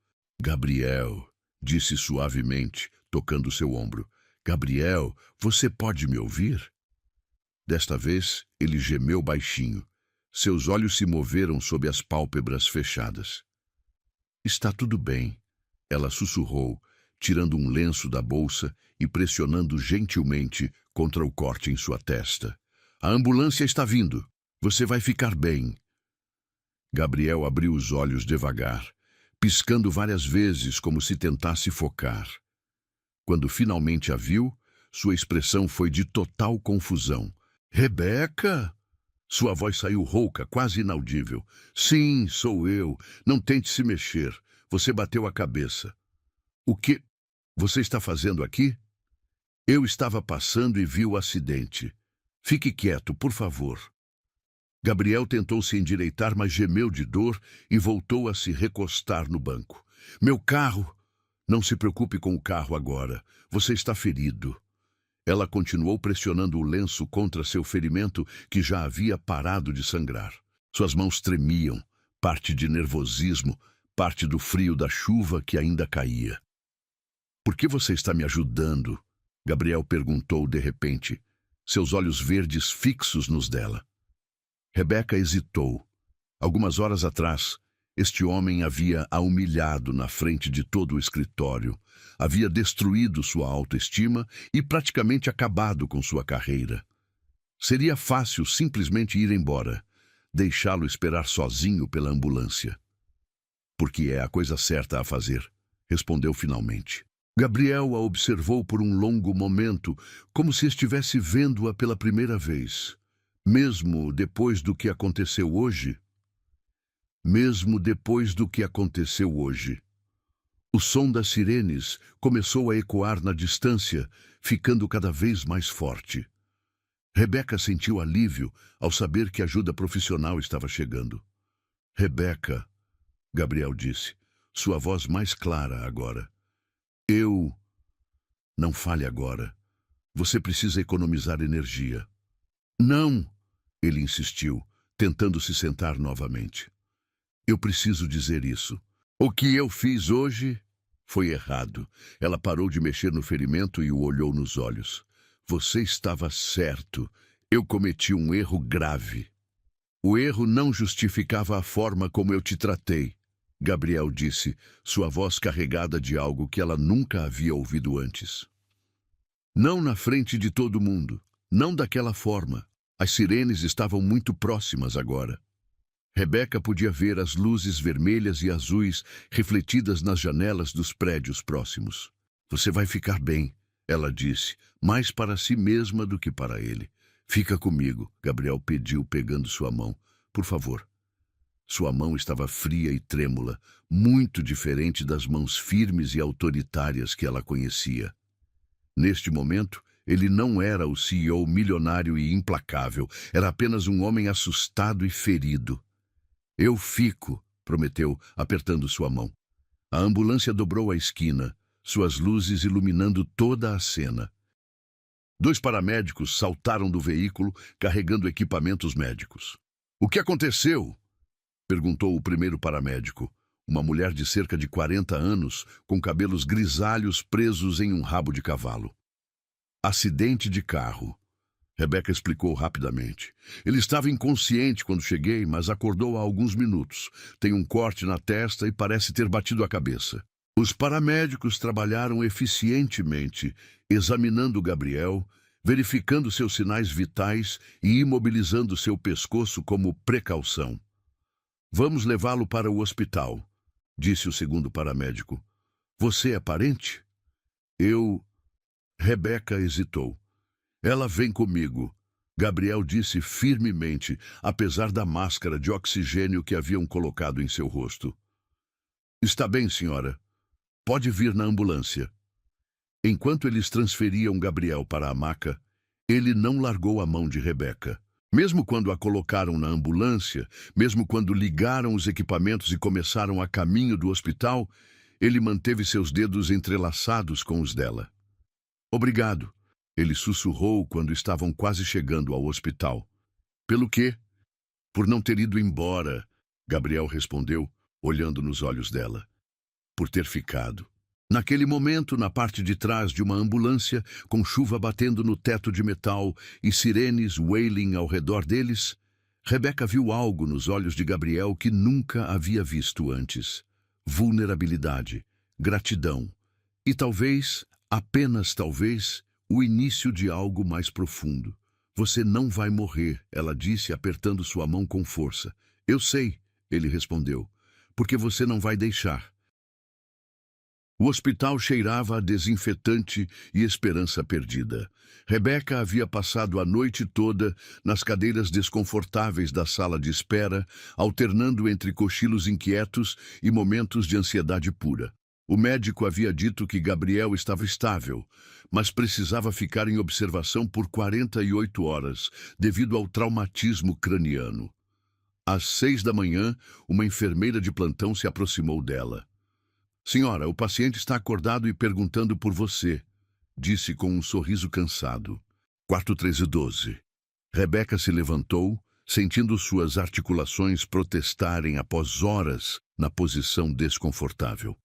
Speaker 1: "Gabriel", disse suavemente, tocando seu ombro. "Gabriel, você pode me ouvir?" Desta vez, ele gemeu baixinho. Seus olhos se moveram sob as pálpebras fechadas. "Está tudo bem", ela sussurrou, tirando um lenço da bolsa e pressionando gentilmente contra o corte em sua testa. "A ambulância está vindo. Você vai ficar bem." Gabriel abriu os olhos devagar, piscando várias vezes como se tentasse focar. Quando finalmente a viu, sua expressão foi de total confusão. "Rebeca?" Sua voz saiu rouca, quase inaudível. "Sim, sou eu. Não tente se mexer. Você bateu a cabeça. O que você está fazendo aqui? Eu estava passando e vi o acidente. Fique quieto, por favor. Gabriel tentou se endireitar, mas gemeu de dor e voltou a se recostar no banco. Meu carro! Não se preocupe com o carro agora. Você está ferido. Ela continuou pressionando o lenço contra seu ferimento, que já havia parado de sangrar. Suas mãos tremiam, parte de nervosismo, parte do frio da chuva que ainda caía. Por que você está me ajudando? Gabriel perguntou de repente, seus olhos verdes fixos nos dela. Rebeca hesitou. Algumas horas atrás, este homem havia a humilhado na frente de todo o escritório, havia destruído sua autoestima e praticamente acabado com sua carreira. Seria fácil simplesmente ir embora, deixá-lo esperar sozinho pela ambulância. Porque é a coisa certa a fazer, respondeu finalmente. Gabriel a observou por um longo momento, como se estivesse vendo-a pela primeira vez. Mesmo depois do que aconteceu hoje? Mesmo depois do que aconteceu hoje. O som das sirenes começou a ecoar na distância, ficando cada vez mais forte. Rebeca sentiu alívio ao saber que ajuda profissional estava chegando. Rebeca, Gabriel disse, sua voz mais clara agora. Não fale agora. Você precisa economizar energia. Não, ele insistiu, tentando se sentar novamente. Eu preciso dizer isso. O que eu fiz hoje foi errado. Ela parou de mexer no ferimento e o olhou nos olhos. Você estava certo. Eu cometi um erro grave. O erro não justificava a forma como eu te tratei, Gabriel disse, sua voz carregada de algo que ela nunca havia ouvido antes. Não na frente de todo mundo, não daquela forma. As sirenes estavam muito próximas agora. Rebeca podia ver as luzes vermelhas e azuis refletidas nas janelas dos prédios próximos. Você vai ficar bem, ela disse, mais para si mesma do que para ele. Fica comigo, Gabriel pediu, pegando sua mão. Por favor. Sua mão estava fria e trêmula, muito diferente das mãos firmes e autoritárias que ela conhecia. Neste momento, ele não era o CEO milionário e implacável, era apenas um homem assustado e ferido. Eu fico, prometeu, apertando sua mão. A ambulância dobrou a esquina, suas luzes iluminando toda a cena. 2 paramédicos saltaram do veículo, carregando equipamentos médicos. O que aconteceu? Perguntou o primeiro paramédico, uma mulher de cerca de 40 anos, com cabelos grisalhos presos em um rabo de cavalo. Acidente de carro. Rebeca explicou rapidamente. Ele estava inconsciente quando cheguei, mas acordou há alguns minutos. Tem um corte na testa e parece ter batido a cabeça. Os paramédicos trabalharam eficientemente, examinando Gabriel, verificando seus sinais vitais e imobilizando seu pescoço como precaução. Vamos levá-lo para o hospital, disse o segundo paramédico. Você é parente? Rebeca hesitou. Ela vem comigo, Gabriel disse firmemente, apesar da máscara de oxigênio que haviam colocado em seu rosto. Está bem, senhora. Pode vir na ambulância. Enquanto eles transferiam Gabriel para a maca, ele não largou a mão de Rebeca. Mesmo quando a colocaram na ambulância, mesmo quando ligaram os equipamentos e começaram a caminho do hospital, ele manteve seus dedos entrelaçados com os dela. Obrigado, ele sussurrou quando estavam quase chegando ao hospital. Pelo quê? Por não ter ido embora, Gabriel respondeu, olhando nos olhos dela. Por ter ficado. Naquele momento, na parte de trás de uma ambulância, com chuva batendo no teto de metal e sirenes wailing ao redor deles, Rebeca viu algo nos olhos de Gabriel que nunca havia visto antes. Vulnerabilidade, gratidão e talvez, apenas talvez, o início de algo mais profundo. Você não vai morrer, ela disse, apertando sua mão com força. Eu sei, ele respondeu, porque você não vai deixar. O hospital cheirava a desinfetante e esperança perdida. Rebeca havia passado a noite toda nas cadeiras desconfortáveis da sala de espera, alternando entre cochilos inquietos e momentos de ansiedade pura. O médico havia dito que Gabriel estava estável, mas precisava ficar em observação por 48 horas, devido ao traumatismo craniano. Às 6 da manhã, uma enfermeira de plantão se aproximou dela. Senhora, o paciente está acordado e perguntando por você, disse com um sorriso cansado. Quarto 1312. Rebeca se levantou, sentindo suas articulações protestarem após horas na posição desconfortável.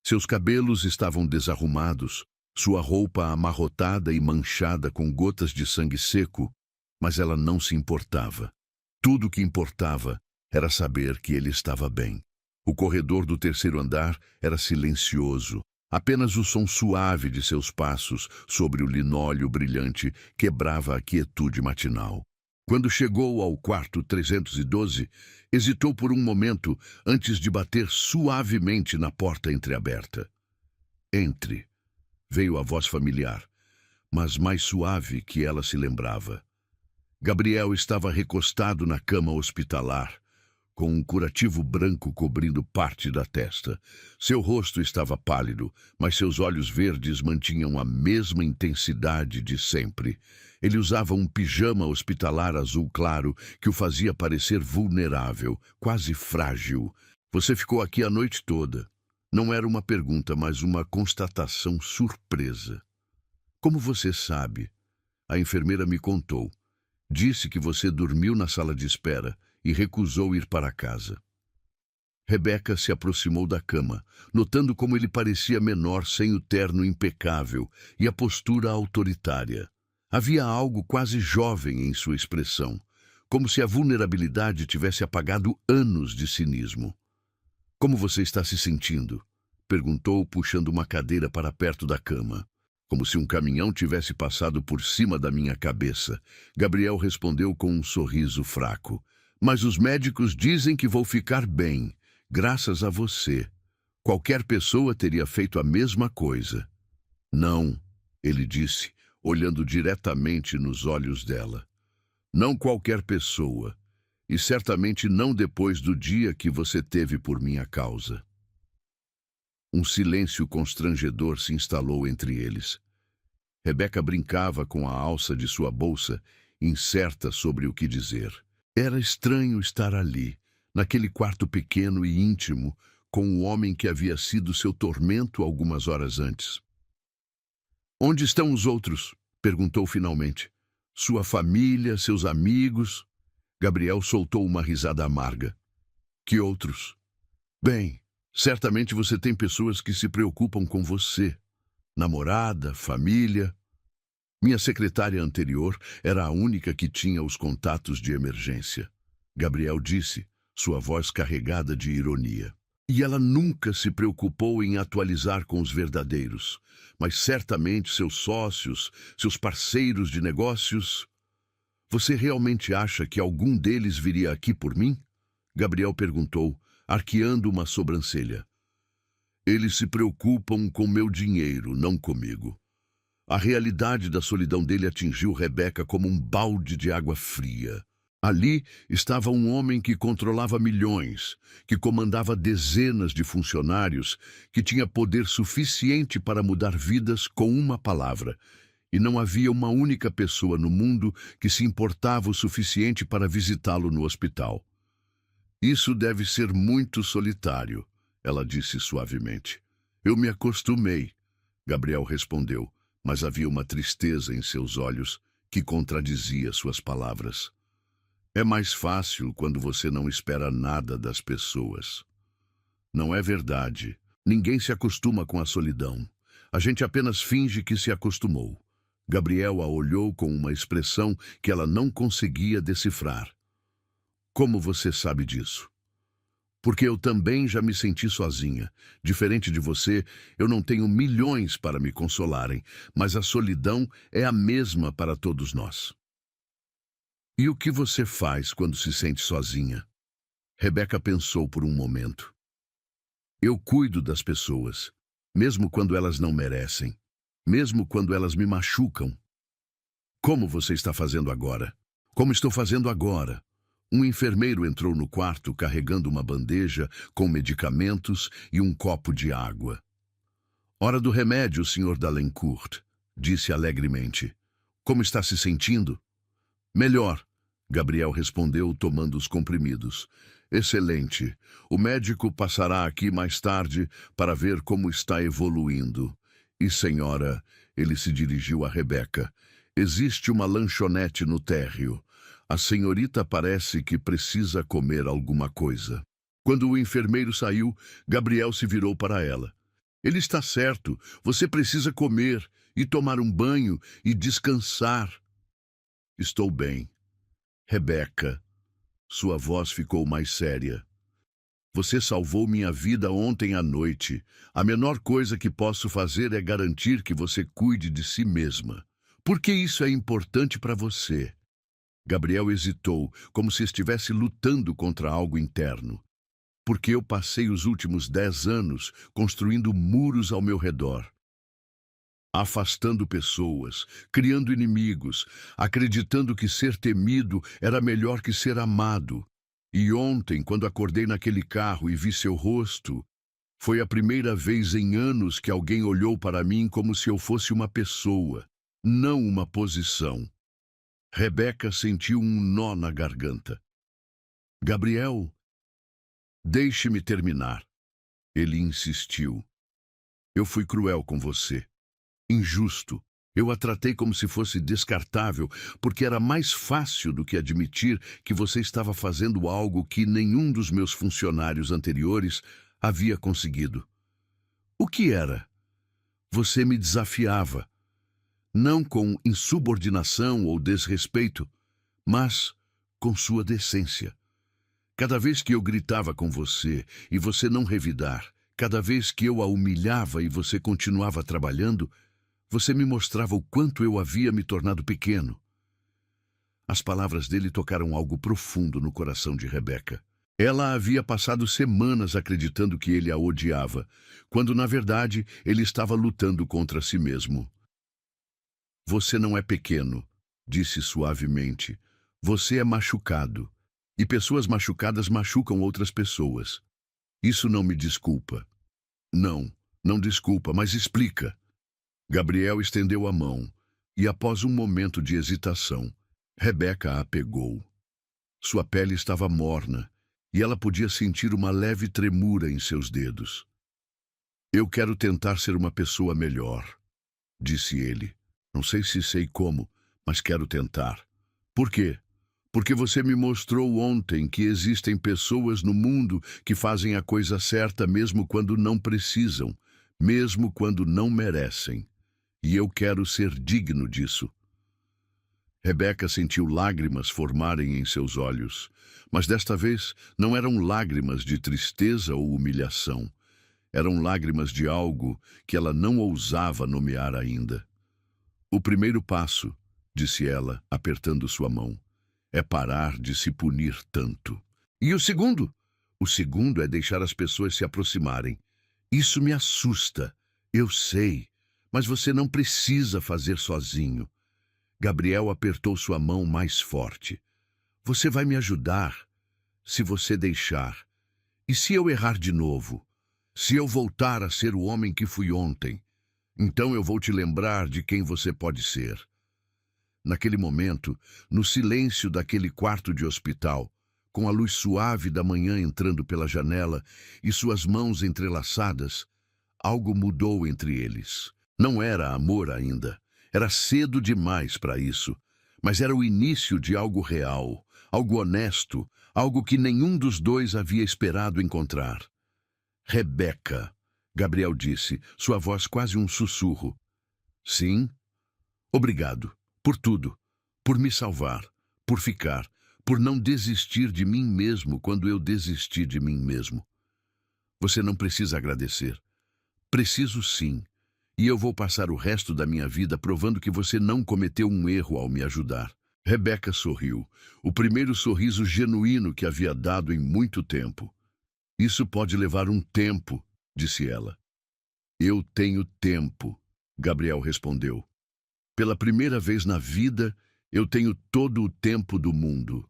Speaker 1: Seus cabelos estavam desarrumados, sua roupa amarrotada e manchada com gotas de sangue seco, mas ela não se importava. Tudo o que importava era saber que ele estava bem. O corredor do terceiro andar era silencioso. Apenas o som suave de seus passos sobre o linóleo brilhante quebrava a quietude matinal. Quando chegou ao quarto 312, hesitou por um momento antes de bater suavemente na porta entreaberta. Entre, veio a voz familiar, mas mais suave que ela se lembrava. Gabriel estava recostado na cama hospitalar, com um curativo branco cobrindo parte da testa. Seu rosto estava pálido, mas seus olhos verdes mantinham a mesma intensidade de sempre. Ele usava um pijama hospitalar azul claro que o fazia parecer vulnerável, quase frágil. Você ficou aqui a noite toda. Não era uma pergunta, mas uma constatação surpresa. Como você sabe? A enfermeira me contou. Disse que você dormiu na sala de espera e recusou ir para casa. Rebeca se aproximou da cama, notando como ele parecia menor sem o terno impecável e a postura autoritária. Havia algo quase jovem em sua expressão, como se a vulnerabilidade tivesse apagado anos de cinismo. Como você está se sentindo? Perguntou, puxando uma cadeira para perto da cama. Como se um caminhão tivesse passado por cima da minha cabeça. Gabriel respondeu com um sorriso fraco. Mas os médicos dizem que vou ficar bem, graças a você. Qualquer pessoa teria feito a mesma coisa. Não, ele disse, olhando diretamente nos olhos dela. Não qualquer pessoa, e certamente não depois do dia que você teve por minha causa. Um silêncio constrangedor se instalou entre eles. Rebeca brincava com a alça de sua bolsa, incerta sobre o que dizer. Era estranho estar ali, naquele quarto pequeno e íntimo, com o homem que havia sido seu tormento algumas horas antes. Onde estão os outros? Perguntou finalmente. Sua família, seus amigos? Gabriel soltou uma risada amarga. Que outros? Bem, certamente você tem pessoas que se preocupam com você. Namorada, família. Minha secretária anterior era a única que tinha os contatos de emergência. Gabriel disse, sua voz carregada de ironia. E ela nunca se preocupou em atualizar com os verdadeiros. Mas certamente seus sócios, seus parceiros de negócios... Você realmente acha que algum deles viria aqui por mim? Gabriel perguntou, arqueando uma sobrancelha. Eles se preocupam com meu dinheiro, não comigo. A realidade da solidão dele atingiu Rebeca como um balde de água fria. Ali estava um homem que controlava milhões, que comandava dezenas de funcionários, que tinha poder suficiente para mudar vidas com uma palavra. E não havia uma única pessoa no mundo que se importava o suficiente para visitá-lo no hospital. Isso deve ser muito solitário, ela disse suavemente. Eu me acostumei, Gabriel respondeu, mas havia uma tristeza em seus olhos que contradizia suas palavras. É mais fácil quando você não espera nada das pessoas. Não é verdade. Ninguém se acostuma com a solidão. A gente apenas finge que se acostumou. Gabriel a olhou com uma expressão que ela não conseguia decifrar. Como você sabe disso? Porque eu também já me senti sozinha. Diferente de você, eu não tenho milhões para me consolarem, mas a solidão é a mesma para todos nós. E o que você faz quando se sente sozinha? Rebeca pensou por um momento. Eu cuido das pessoas. mesmo quando elas não merecem, mesmo quando elas me machucam. Como você está fazendo agora? Como estou fazendo agora? Um enfermeiro entrou no quarto carregando uma bandeja com medicamentos e um copo de água. Hora do remédio, Sr. Dalencourt, disse alegremente. Como está se sentindo? Melhor, Gabriel respondeu tomando os comprimidos. Excelente. O médico passará aqui mais tarde para ver como está evoluindo. E, senhora, ele se dirigiu a Rebeca. Existe uma lanchonete no térreo. A senhorita parece que precisa comer alguma coisa. Quando o enfermeiro saiu, Gabriel se virou para ela. Ele está certo. Você precisa comer e tomar um banho e descansar. Estou bem. Rebeca. Sua voz ficou mais séria. Você salvou minha vida ontem à noite. A menor coisa que posso fazer é garantir que você cuide de si mesma. Por que isso é importante para você? Gabriel hesitou, como se estivesse lutando contra algo interno. Porque eu passei os últimos 10 anos construindo muros ao meu redor. Afastando pessoas, criando inimigos, acreditando que ser temido era melhor que ser amado. E ontem, quando acordei naquele carro e vi seu rosto, foi a primeira vez em anos que alguém olhou para mim como se eu fosse uma pessoa, não uma posição. Rebeca sentiu um nó na garganta. Gabriel, deixe-me terminar. Ele insistiu. Eu fui cruel com você. Injusto. Eu a tratei como se fosse descartável, porque era mais fácil do que admitir que você estava fazendo algo que nenhum dos meus funcionários anteriores havia conseguido. O que era? Você me desafiava, não com insubordinação ou desrespeito, mas com sua decência. Cada vez que eu gritava com você e você não revidar, cada vez que eu a humilhava e você continuava trabalhando, você me mostrava o quanto eu havia me tornado pequeno. As palavras dele tocaram algo profundo no coração de Rebeca. Ela havia passado semanas acreditando que ele a odiava, quando, na verdade, ele estava lutando contra si mesmo. Você não é pequeno, disse suavemente. Você é machucado. E pessoas machucadas machucam outras pessoas. Isso não me desculpa. Não, não desculpa, mas explica. Gabriel estendeu a mão, e após um momento de hesitação, Rebeca a pegou. Sua pele estava morna, e ela podia sentir uma leve tremura em seus dedos. Eu quero tentar ser uma pessoa melhor, disse ele. Não sei se sei como, mas quero tentar. Por quê? Porque você me mostrou ontem que existem pessoas no mundo que fazem a coisa certa mesmo quando não precisam, mesmo quando não merecem. E eu quero ser digno disso. Rebeca sentiu lágrimas formarem em seus olhos, mas desta vez não eram lágrimas de tristeza ou humilhação. Eram lágrimas de algo que ela não ousava nomear ainda. O primeiro passo, disse ela, apertando sua mão, é parar de se punir tanto. E o segundo? O segundo é deixar as pessoas se aproximarem. Isso me assusta, eu sei. Mas você não precisa fazer sozinho. Gabriel apertou sua mão mais forte. Você vai me ajudar, se você deixar. E se eu errar de novo? Se eu voltar a ser o homem que fui ontem? Então eu vou te lembrar de quem você pode ser. Naquele momento, no silêncio daquele quarto de hospital, com a luz suave da manhã entrando pela janela e suas mãos entrelaçadas, algo mudou entre eles. Não era amor ainda, era cedo demais para isso, mas era o início de algo real, algo honesto, algo que nenhum dos dois havia esperado encontrar. Rebeca, Gabriel disse, sua voz quase um sussurro. Sim? Obrigado, por tudo, por me salvar, por ficar, por não desistir de mim mesmo quando eu desisti de mim mesmo. Você não precisa agradecer. Preciso sim. E eu vou passar o resto da minha vida provando que você não cometeu um erro ao me ajudar. Rebeca sorriu, o primeiro sorriso genuíno que havia dado em muito tempo. Isso pode levar um tempo, disse ela. Eu tenho tempo, Gabriel respondeu. Pela primeira vez na vida, eu tenho todo o tempo do mundo.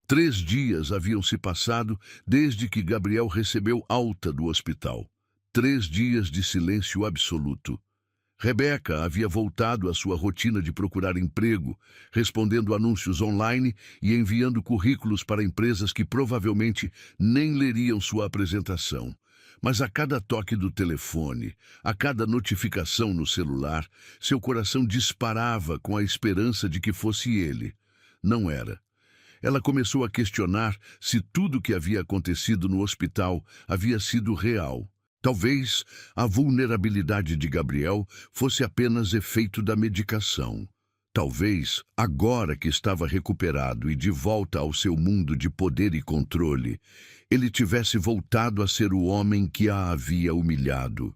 Speaker 1: 3 dias haviam se passado desde que Gabriel recebeu alta do hospital. 3 dias de silêncio absoluto. Rebeca havia voltado à sua rotina de procurar emprego, respondendo anúncios online e enviando currículos para empresas que provavelmente nem leriam sua apresentação. Mas a cada toque do telefone, a cada notificação no celular, seu coração disparava com a esperança de que fosse ele. Não era. Ela começou a questionar se tudo o que havia acontecido no hospital havia sido real. Talvez a vulnerabilidade de Gabriel fosse apenas efeito da medicação. Talvez, agora que estava recuperado e de volta ao seu mundo de poder e controle, ele tivesse voltado a ser o homem que a havia humilhado.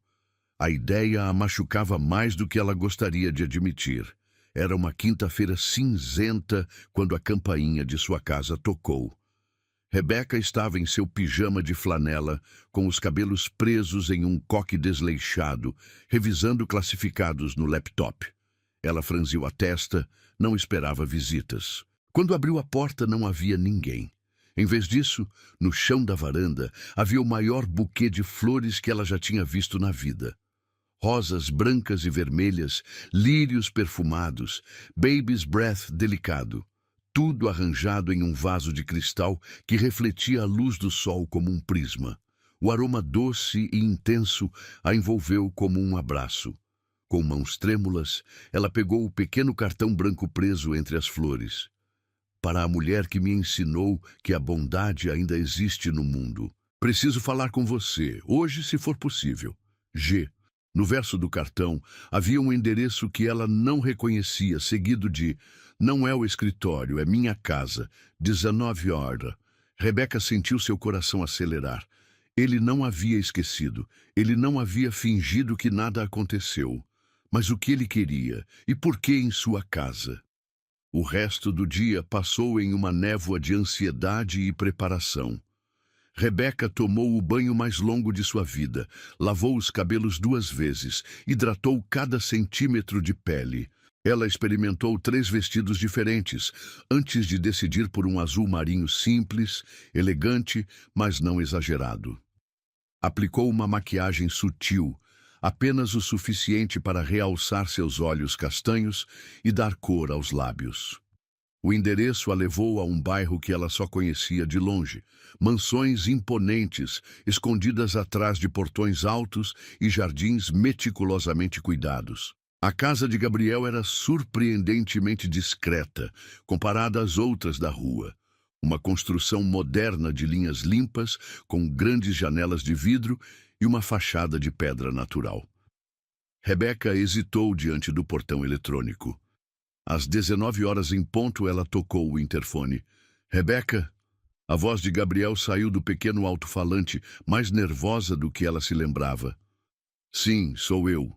Speaker 1: A ideia a machucava mais do que ela gostaria de admitir. Era uma quinta-feira cinzenta quando a campainha de sua casa tocou. Rebeca estava em seu pijama de flanela, com os cabelos presos em um coque desleixado, revisando classificados no laptop. Ela franziu a testa, não esperava visitas. Quando abriu a porta, não havia ninguém. Em vez disso, no chão da varanda, havia o maior buquê de flores que ela já tinha visto na vida. Rosas brancas e vermelhas, lírios perfumados, baby's breath delicado. Tudo arranjado em um vaso de cristal que refletia a luz do sol como um prisma. O aroma doce e intenso a envolveu como um abraço. Com mãos trêmulas, ela pegou o pequeno cartão branco preso entre as flores. Para a mulher que me ensinou que a bondade ainda existe no mundo. Preciso falar com você, hoje se for possível. G. No verso do cartão, havia um endereço que ela não reconhecia, seguido de "Não é o escritório, é minha casa, 19 horas." Rebeca sentiu seu coração acelerar. Ele não havia esquecido, ele não havia fingido que nada aconteceu. Mas o que ele queria e por que em sua casa? O resto do dia passou em uma névoa de ansiedade e preparação. Rebeca tomou o banho mais longo de sua vida, lavou os cabelos 2 vezes, hidratou cada centímetro de pele. Ela experimentou 3 vestidos diferentes, antes de decidir por um azul marinho simples, elegante, mas não exagerado. Aplicou uma maquiagem sutil, apenas o suficiente para realçar seus olhos castanhos e dar cor aos lábios. O endereço a levou a um bairro que ela só conhecia de longe. Mansões imponentes, escondidas atrás de portões altos e jardins meticulosamente cuidados. A casa de Gabriel era surpreendentemente discreta, comparada às outras da rua. Uma construção moderna de linhas limpas, com grandes janelas de vidro e uma fachada de pedra natural. Rebeca hesitou diante do portão eletrônico. Às 19 horas em ponto, ela tocou o interfone. Rebeca? A voz de Gabriel saiu do pequeno alto-falante, mais nervosa do que ela se lembrava. Sim, sou eu.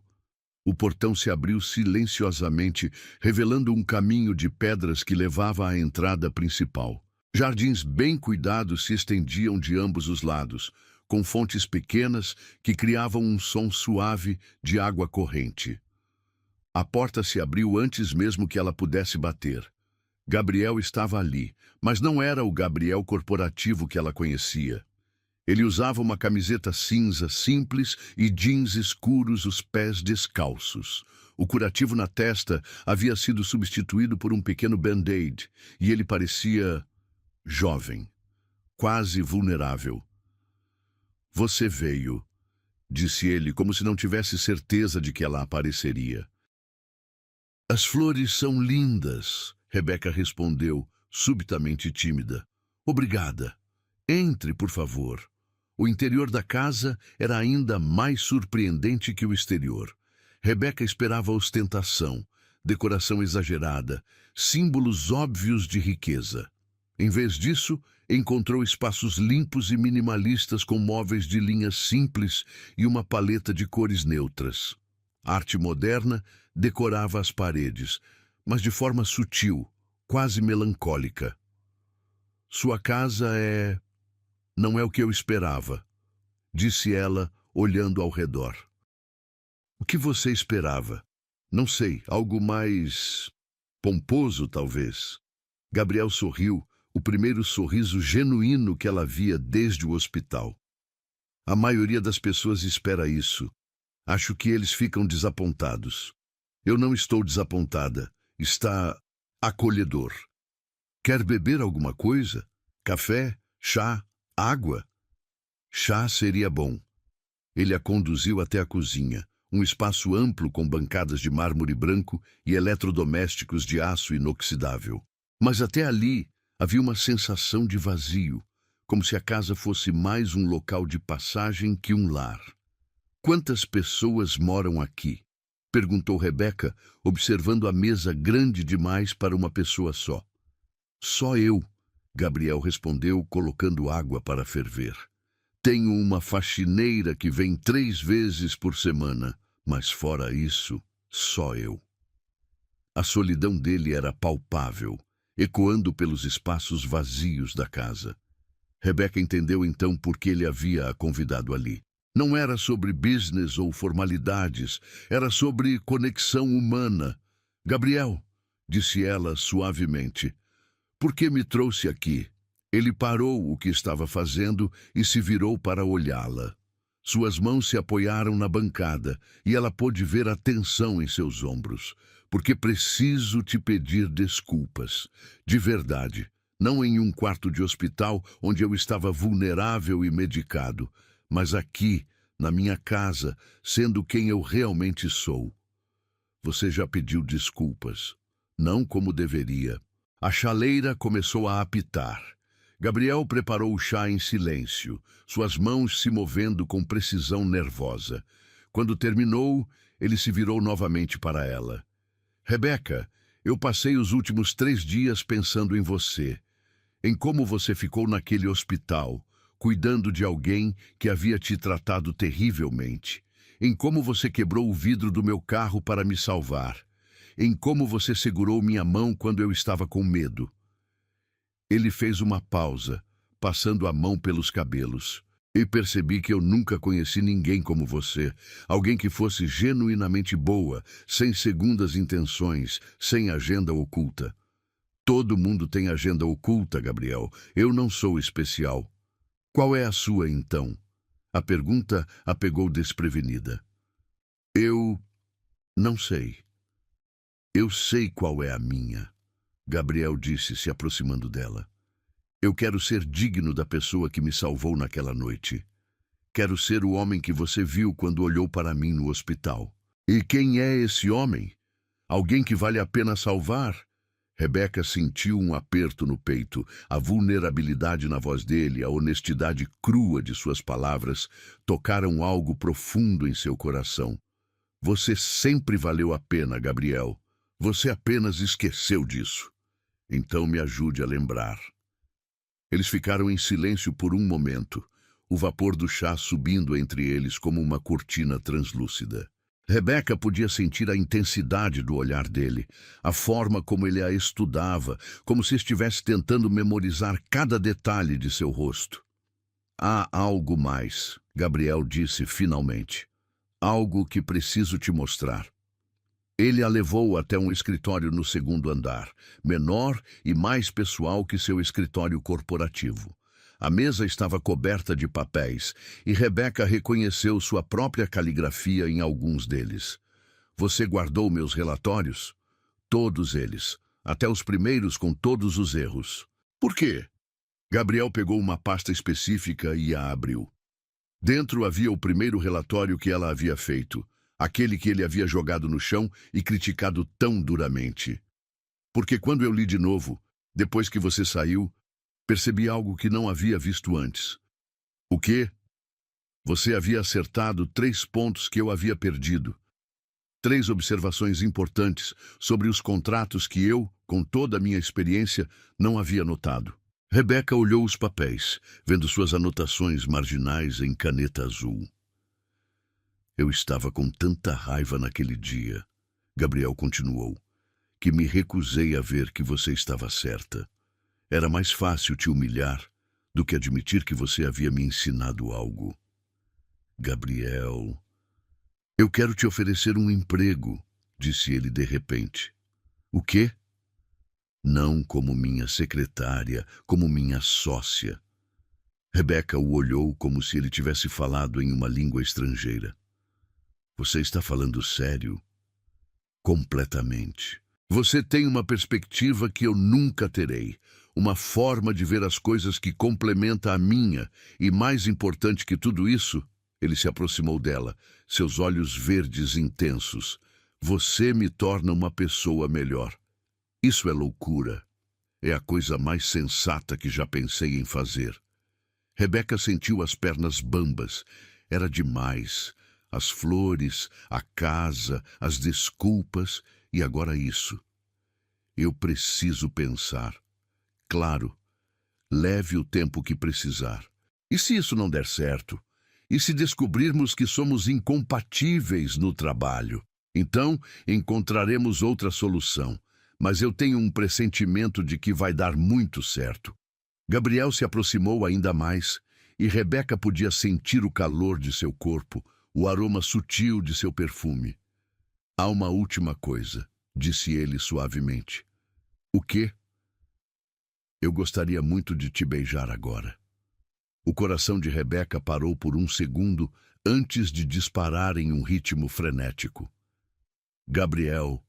Speaker 1: O portão se abriu silenciosamente, revelando um caminho de pedras que levava à entrada principal. Jardins bem cuidados se estendiam de ambos os lados, com fontes pequenas que criavam um som suave de água corrente. A porta se abriu antes mesmo que ela pudesse bater. Gabriel estava ali, mas não era o Gabriel corporativo que ela conhecia. Ele usava uma camiseta cinza simples e jeans escuros, os pés descalços. O curativo na testa havia sido substituído por um pequeno band-aid, e ele parecia jovem, quase vulnerável. Você veio, disse ele, como se não tivesse certeza de que ela apareceria. As flores são lindas, Rebeca respondeu, subitamente tímida. Obrigada. Entre, por favor. O interior da casa era ainda mais surpreendente que o exterior. Rebeca esperava ostentação, decoração exagerada, símbolos óbvios de riqueza. Em vez disso, encontrou espaços limpos e minimalistas com móveis de linhas simples e uma paleta de cores neutras. A arte moderna decorava as paredes, mas de forma sutil, quase melancólica. Sua casa não é o que eu esperava, disse ela, olhando ao redor. O que você esperava? Não sei, algo mais pomposo, talvez. Gabriel sorriu, o primeiro sorriso genuíno que ela via desde o hospital. A maioria das pessoas espera isso. Acho que eles ficam desapontados. Eu não estou desapontada. Está acolhedor. Quer beber alguma coisa? Café? Chá? Água? Chá seria bom. Ele a conduziu até a cozinha, um espaço amplo com bancadas de mármore branco e eletrodomésticos de aço inoxidável. Mas até ali havia uma sensação de vazio, como se a casa fosse mais um local de passagem que um lar. Quantas pessoas moram aqui? Perguntou Rebeca, observando a mesa grande demais para uma pessoa só. Só eu, Gabriel respondeu, colocando água para ferver. Tenho uma faxineira que vem 3 vezes por semana, mas fora isso, só eu. A solidão dele era palpável, ecoando pelos espaços vazios da casa. Rebeca entendeu então por que ele havia a convidado ali. Não era sobre business ou formalidades, era sobre conexão humana. Gabriel, disse ela suavemente, por que me trouxe aqui? Ele parou o que estava fazendo e se virou para olhá-la. Suas mãos se apoiaram na bancada e ela pôde ver a tensão em seus ombros. Porque preciso te pedir desculpas. De verdade. Não em um quarto de hospital onde eu estava vulnerável e medicado, mas aqui, na minha casa, sendo quem eu realmente sou. Você já pediu desculpas. Não como deveria. A chaleira começou a apitar. Gabriel preparou o chá em silêncio, suas mãos se movendo com precisão nervosa. Quando terminou, ele se virou novamente para ela. Rebeca, eu passei os últimos 3 dias pensando em você, em como você ficou naquele hospital, cuidando de alguém que havia te tratado terrivelmente, em como você quebrou o vidro do meu carro para me salvar, em como você segurou minha mão quando eu estava com medo. Ele fez uma pausa, passando a mão pelos cabelos, e percebi que eu nunca conheci ninguém como você, alguém que fosse genuinamente boa, sem segundas intenções, sem agenda oculta. Todo mundo tem agenda oculta, Gabriel. Eu não sou especial. Qual é a sua, então? A pergunta a pegou desprevenida. Eu não sei. Eu sei qual é a minha, Gabriel disse, se aproximando dela. Eu quero ser digno da pessoa que me salvou naquela noite. Quero ser o homem que você viu quando olhou para mim no hospital. E quem é esse homem? Alguém que vale a pena salvar? Rebeca sentiu um aperto no peito, a vulnerabilidade na voz dele, a honestidade crua de suas palavras tocaram algo profundo em seu coração. Você sempre valeu a pena, Gabriel. Você apenas esqueceu disso. Então me ajude a lembrar. Eles ficaram em silêncio por um momento, o vapor do chá subindo entre eles como uma cortina translúcida. Rebeca podia sentir a intensidade do olhar dele, a forma como ele a estudava, como se estivesse tentando memorizar cada detalhe de seu rosto. Há algo mais, Gabriel disse finalmente. Algo que preciso te mostrar. Ele a levou até um escritório no 2º andar, menor e mais pessoal que seu escritório corporativo. A mesa estava coberta de papéis e Rebeca reconheceu sua própria caligrafia em alguns deles. Você guardou meus relatórios? Todos eles, até os primeiros com todos os erros. Por quê? Gabriel pegou uma pasta específica e a abriu. Dentro havia o primeiro relatório que ela havia feito, aquele que ele havia jogado no chão e criticado tão duramente. Porque quando eu li de novo, depois que você saiu, percebi algo que não havia visto antes. O quê? Você havia acertado 3 pontos que eu havia perdido. 3 observações importantes sobre os contratos que eu, com toda a minha experiência, não havia notado. Rebeca olhou os papéis, vendo suas anotações marginais em caneta azul. Eu estava com tanta raiva naquele dia, Gabriel continuou, que me recusei a ver que você estava certa. Era mais fácil te humilhar do que admitir que você havia me ensinado algo. Gabriel, eu quero te oferecer um emprego, disse ele de repente. O quê? Não como minha secretária, como minha sócia. Rebeca o olhou como se ele tivesse falado em uma língua estrangeira. Você está falando sério? Completamente. Você tem uma perspectiva que eu nunca terei, uma forma de ver as coisas que complementa a minha, e mais importante que tudo isso, ele se aproximou dela, seus olhos verdes intensos. Você me torna uma pessoa melhor. Isso é loucura. É a coisa mais sensata que já pensei em fazer. Rebeca sentiu as pernas bambas. Era demais. As flores, a casa, as desculpas e agora isso. Eu preciso pensar. Claro, leve o tempo que precisar. E se isso não der certo? E se descobrirmos que somos incompatíveis no trabalho? Então, encontraremos outra solução. Mas eu tenho um pressentimento de que vai dar muito certo. Gabriel se aproximou ainda mais, e Rebeca podia sentir o calor de seu corpo, o aroma sutil de seu perfume. Há uma última coisa, disse ele suavemente. O quê? Eu gostaria muito de te beijar agora. O coração de Rebeca parou por um segundo antes de disparar em um ritmo frenético. Gabriel,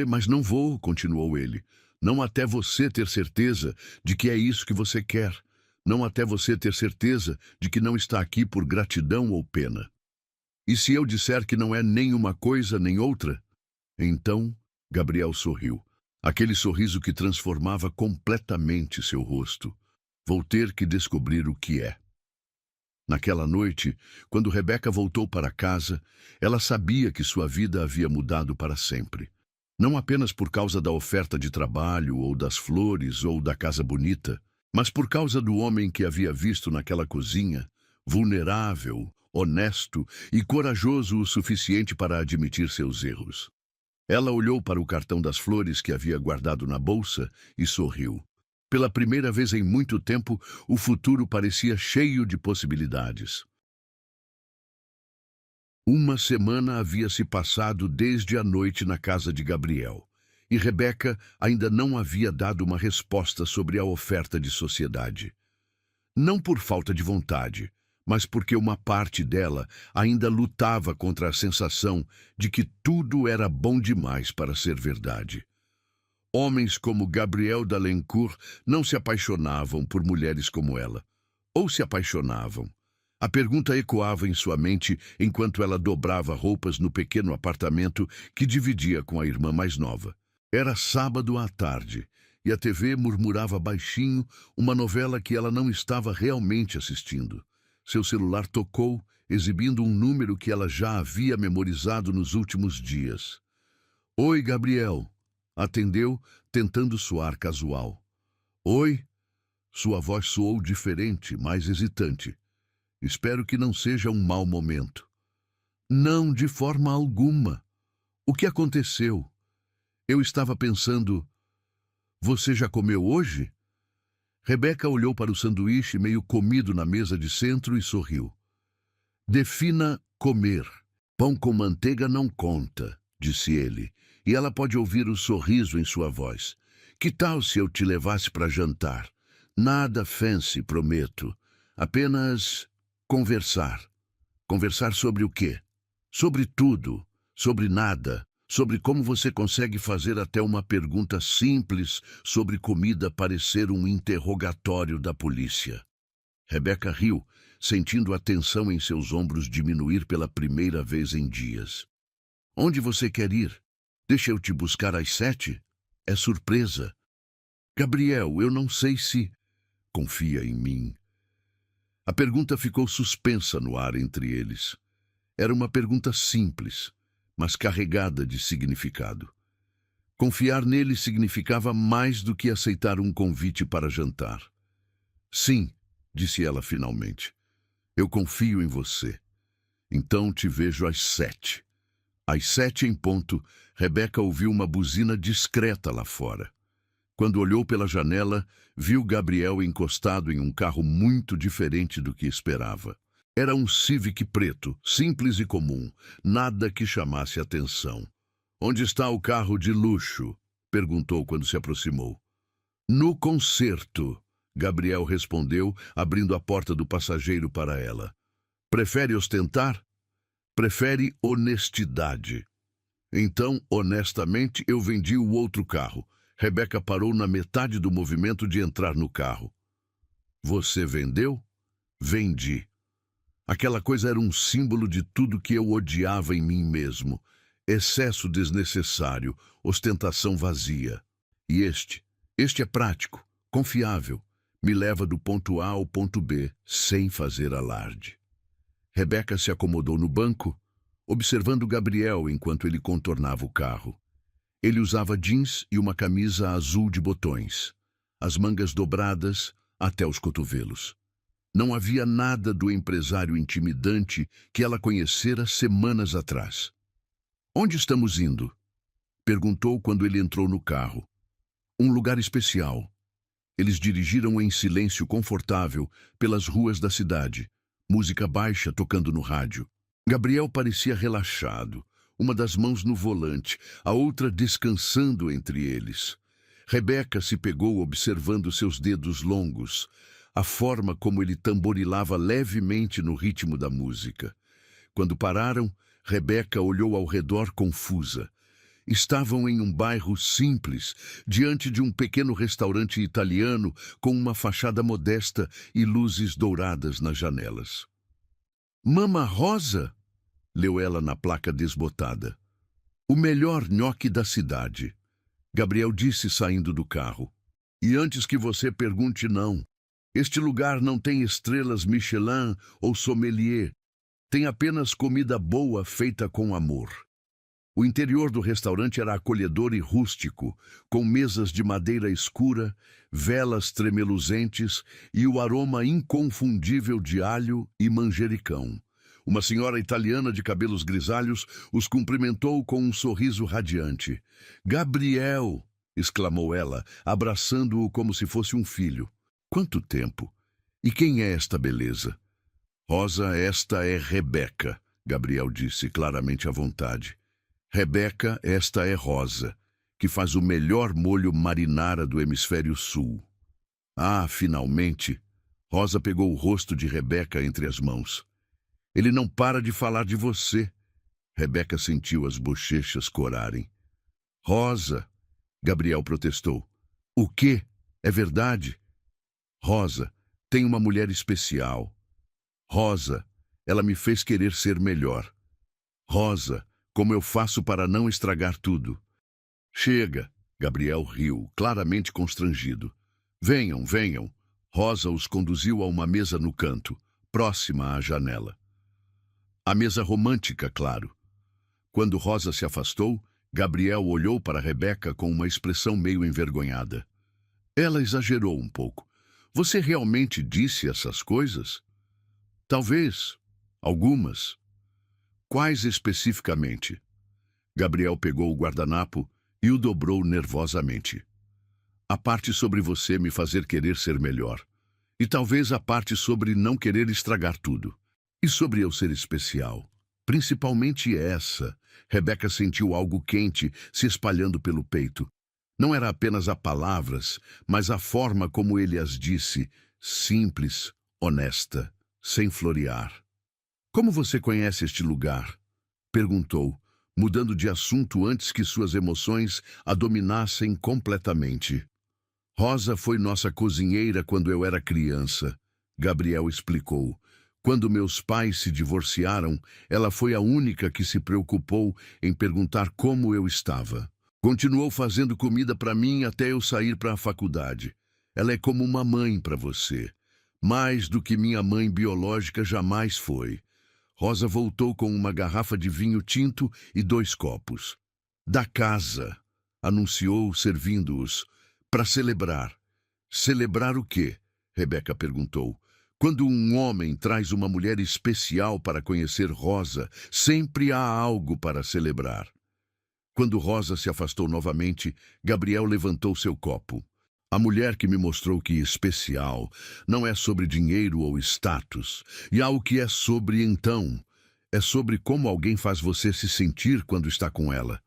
Speaker 1: mas não vou, continuou ele. Não até você ter certeza de que é isso que você quer. Não até você ter certeza de que não está aqui por gratidão ou pena. E se eu disser que não é nem uma coisa nem outra? Então, Gabriel sorriu. Aquele sorriso que transformava completamente seu rosto. Vou ter que descobrir o que é. Naquela noite, quando Rebeca voltou para casa, ela sabia que sua vida havia mudado para sempre. Não apenas por causa da oferta de trabalho, ou das flores, ou da casa bonita, mas por causa do homem que havia visto naquela cozinha, vulnerável, honesto e corajoso o suficiente para admitir seus erros. Ela olhou para o cartão das flores que havia guardado na bolsa e sorriu. Pela primeira vez em muito tempo, o futuro parecia cheio de possibilidades. Uma semana havia se passado desde a noite na casa de Gabriel, e Rebeca ainda não havia dado uma resposta sobre a oferta de sociedade. Não por falta de vontade, mas porque uma parte dela ainda lutava contra a sensação de que tudo era bom demais para ser verdade. Homens como Gabriel Dalencourt não se apaixonavam por mulheres como ela. Ou se apaixonavam. A pergunta ecoava em sua mente enquanto ela dobrava roupas no pequeno apartamento que dividia com a irmã mais nova. Era sábado à tarde, e a TV murmurava baixinho uma novela que ela não estava realmente assistindo. Seu celular tocou, exibindo um número que ela já havia memorizado nos últimos dias. Oi, Gabriel. Atendeu, tentando soar casual. Oi? Sua voz soou diferente, mais hesitante. Espero que não seja um mau momento. Não, de forma alguma. O que aconteceu? Eu estava pensando... Você já comeu hoje? Rebeca olhou para o sanduíche meio comido na mesa de centro e sorriu. Defina comer. Pão com manteiga não conta, disse ele, e ela pode ouvir o sorriso em sua voz. Que tal se eu te levasse para jantar? Nada fancy, prometo. Apenas conversar. Conversar sobre o quê? Sobre tudo, sobre nada, sobre como você consegue fazer até uma pergunta simples sobre comida parecer um interrogatório da polícia. Rebeca riu, sentindo a tensão em seus ombros diminuir pela primeira vez em dias. Onde você quer ir? Deixa eu te buscar às 7? É surpresa. Gabriel, eu não sei se... Confia em mim. A pergunta ficou suspensa no ar entre eles. Era uma pergunta simples, mas carregada de significado. Confiar nele significava mais do que aceitar um convite para jantar. Sim, disse ela finalmente. Eu confio em você. Então te vejo às 7. Às 7 em ponto, Rebeca ouviu uma buzina discreta lá fora. Quando olhou pela janela, viu Gabriel encostado em um carro muito diferente do que esperava. Era um Civic preto, simples e comum, nada que chamasse atenção. Onde está o carro de luxo? Perguntou quando se aproximou. No concerto, Gabriel respondeu, abrindo a porta do passageiro para ela. Prefere ostentar? Prefere honestidade. Então, honestamente, eu vendi o outro carro. Rebeca parou na metade do movimento de entrar no carro. Você vendeu? Vendi. Aquela coisa era um símbolo de tudo que eu odiava em mim mesmo. Excesso desnecessário, ostentação vazia. E este é prático, confiável, me leva do ponto A ao ponto B, sem fazer alarde. Rebeca se acomodou no banco, observando Gabriel enquanto ele contornava o carro. Ele usava jeans e uma camisa azul de botões, as mangas dobradas até os cotovelos. Não havia nada do empresário intimidante que ela conhecera semanas atrás. Onde estamos indo? Perguntou quando ele entrou no carro. Um lugar especial. Eles dirigiram em silêncio confortável pelas ruas da cidade, música baixa tocando no rádio. Gabriel parecia relaxado, uma das mãos no volante, a outra descansando entre eles. Rebeca se pegou observando seus dedos longos, a forma como ele tamborilava levemente no ritmo da música. Quando pararam, Rebeca olhou ao redor confusa. Estavam em um bairro simples, diante de um pequeno restaurante italiano com uma fachada modesta e luzes douradas nas janelas. Mama Rosa? Leu ela na placa desbotada. O melhor nhoque da cidade, Gabriel disse saindo do carro. E antes que você pergunte, não. Este lugar não tem estrelas Michelin ou sommelier. Tem apenas comida boa feita com amor. O interior do restaurante era acolhedor e rústico, com mesas de madeira escura, velas tremeluzentes e o aroma inconfundível de alho e manjericão. Uma senhora italiana de cabelos grisalhos os cumprimentou com um sorriso radiante. «Gabriel!» exclamou ela, abraçando-o como se fosse um filho. «Quanto tempo! E quem é esta beleza?» «Rosa, esta é Rebeca», Gabriel disse claramente à vontade. Rebeca, esta é Rosa, que faz o melhor molho marinara do hemisfério sul. Ah, finalmente! Rosa pegou o rosto de Rebeca entre as mãos. Ele não para de falar de você. Rebeca sentiu as bochechas corarem. Rosa! Gabriel protestou. O quê? É verdade? Rosa, tem uma mulher especial. Rosa, ela me fez querer ser melhor. Rosa, como eu faço para não estragar tudo? Chega! Gabriel riu, claramente constrangido. Venham, venham. Rosa os conduziu a uma mesa no canto, próxima à janela. A mesa romântica, claro. Quando Rosa se afastou, Gabriel olhou para Rebeca com uma expressão meio envergonhada. Ela exagerou um pouco. Você realmente disse essas coisas? Talvez. Algumas. Quais especificamente? Gabriel pegou o guardanapo e o dobrou nervosamente. A parte sobre você me fazer querer ser melhor. E talvez a parte sobre não querer estragar tudo. E sobre eu ser especial. Principalmente essa. Rebeca sentiu algo quente se espalhando pelo peito. Não era apenas as palavras, mas a forma como ele as disse. Simples, honesta, sem florear. Como você conhece este lugar? Perguntou, mudando de assunto antes que suas emoções a dominassem completamente. Rosa foi nossa cozinheira quando eu era criança, Gabriel explicou. Quando meus pais se divorciaram, ela foi a única que se preocupou em perguntar como eu estava. Continuou fazendo comida para mim até eu sair para a faculdade. Ela é como uma mãe para você. Mais do que minha mãe biológica jamais foi. Rosa voltou com uma garrafa de vinho tinto e 2 copos. Da casa, anunciou, servindo-os. Para celebrar. Celebrar o quê? Rebeca perguntou. Quando um homem traz uma mulher especial para conhecer Rosa, sempre há algo para celebrar. Quando Rosa se afastou novamente, Gabriel levantou seu copo. A mulher que me mostrou que especial não é sobre dinheiro ou status, e há o que é sobre então. É sobre como alguém faz você se sentir quando está com ela.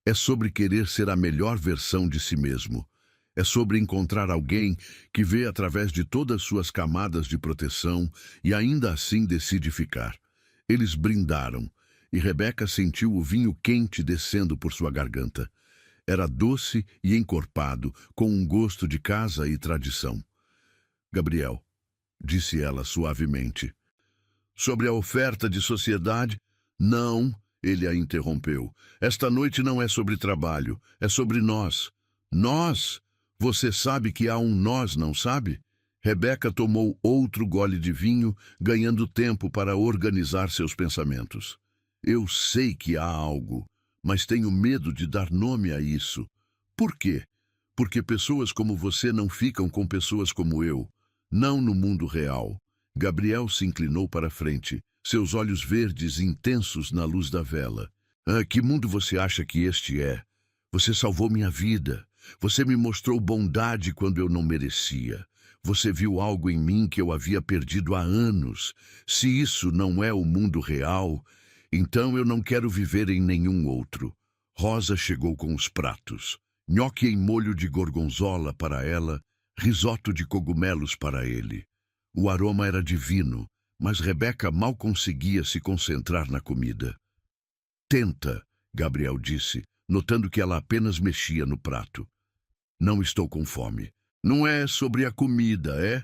Speaker 1: É sobre querer ser a melhor versão de si mesmo. É sobre encontrar alguém que vê através de todas suas camadas de proteção e ainda assim decide ficar. Eles brindaram, e Rebeca sentiu o vinho quente descendo por sua garganta. Era doce e encorpado, com um gosto de casa e tradição. Gabriel, disse ela suavemente. Sobre a oferta de sociedade? Não, ele a interrompeu. Esta noite não é sobre trabalho, é sobre nós. Nós? Você sabe que há um nós, não sabe? Rebeca tomou outro gole de vinho, ganhando tempo para organizar seus pensamentos. Eu sei que há algo, mas tenho medo de dar nome a isso. Por quê? Porque pessoas como você não ficam com pessoas como eu. Não no mundo real. Gabriel se inclinou para a frente, seus olhos verdes intensos na luz da vela. Ah, que mundo você acha que este é? Você salvou minha vida. Você me mostrou bondade quando eu não merecia. Você viu algo em mim que eu havia perdido há anos. Se isso não é o mundo real, então eu não quero viver em nenhum outro. Rosa chegou com os pratos. Nhoque em molho de gorgonzola para ela, risoto de cogumelos para ele. O aroma era divino, mas Rebeca mal conseguia se concentrar na comida. Tenta, Gabriel disse, notando que ela apenas mexia no prato. Não estou com fome. Não é sobre a comida, é?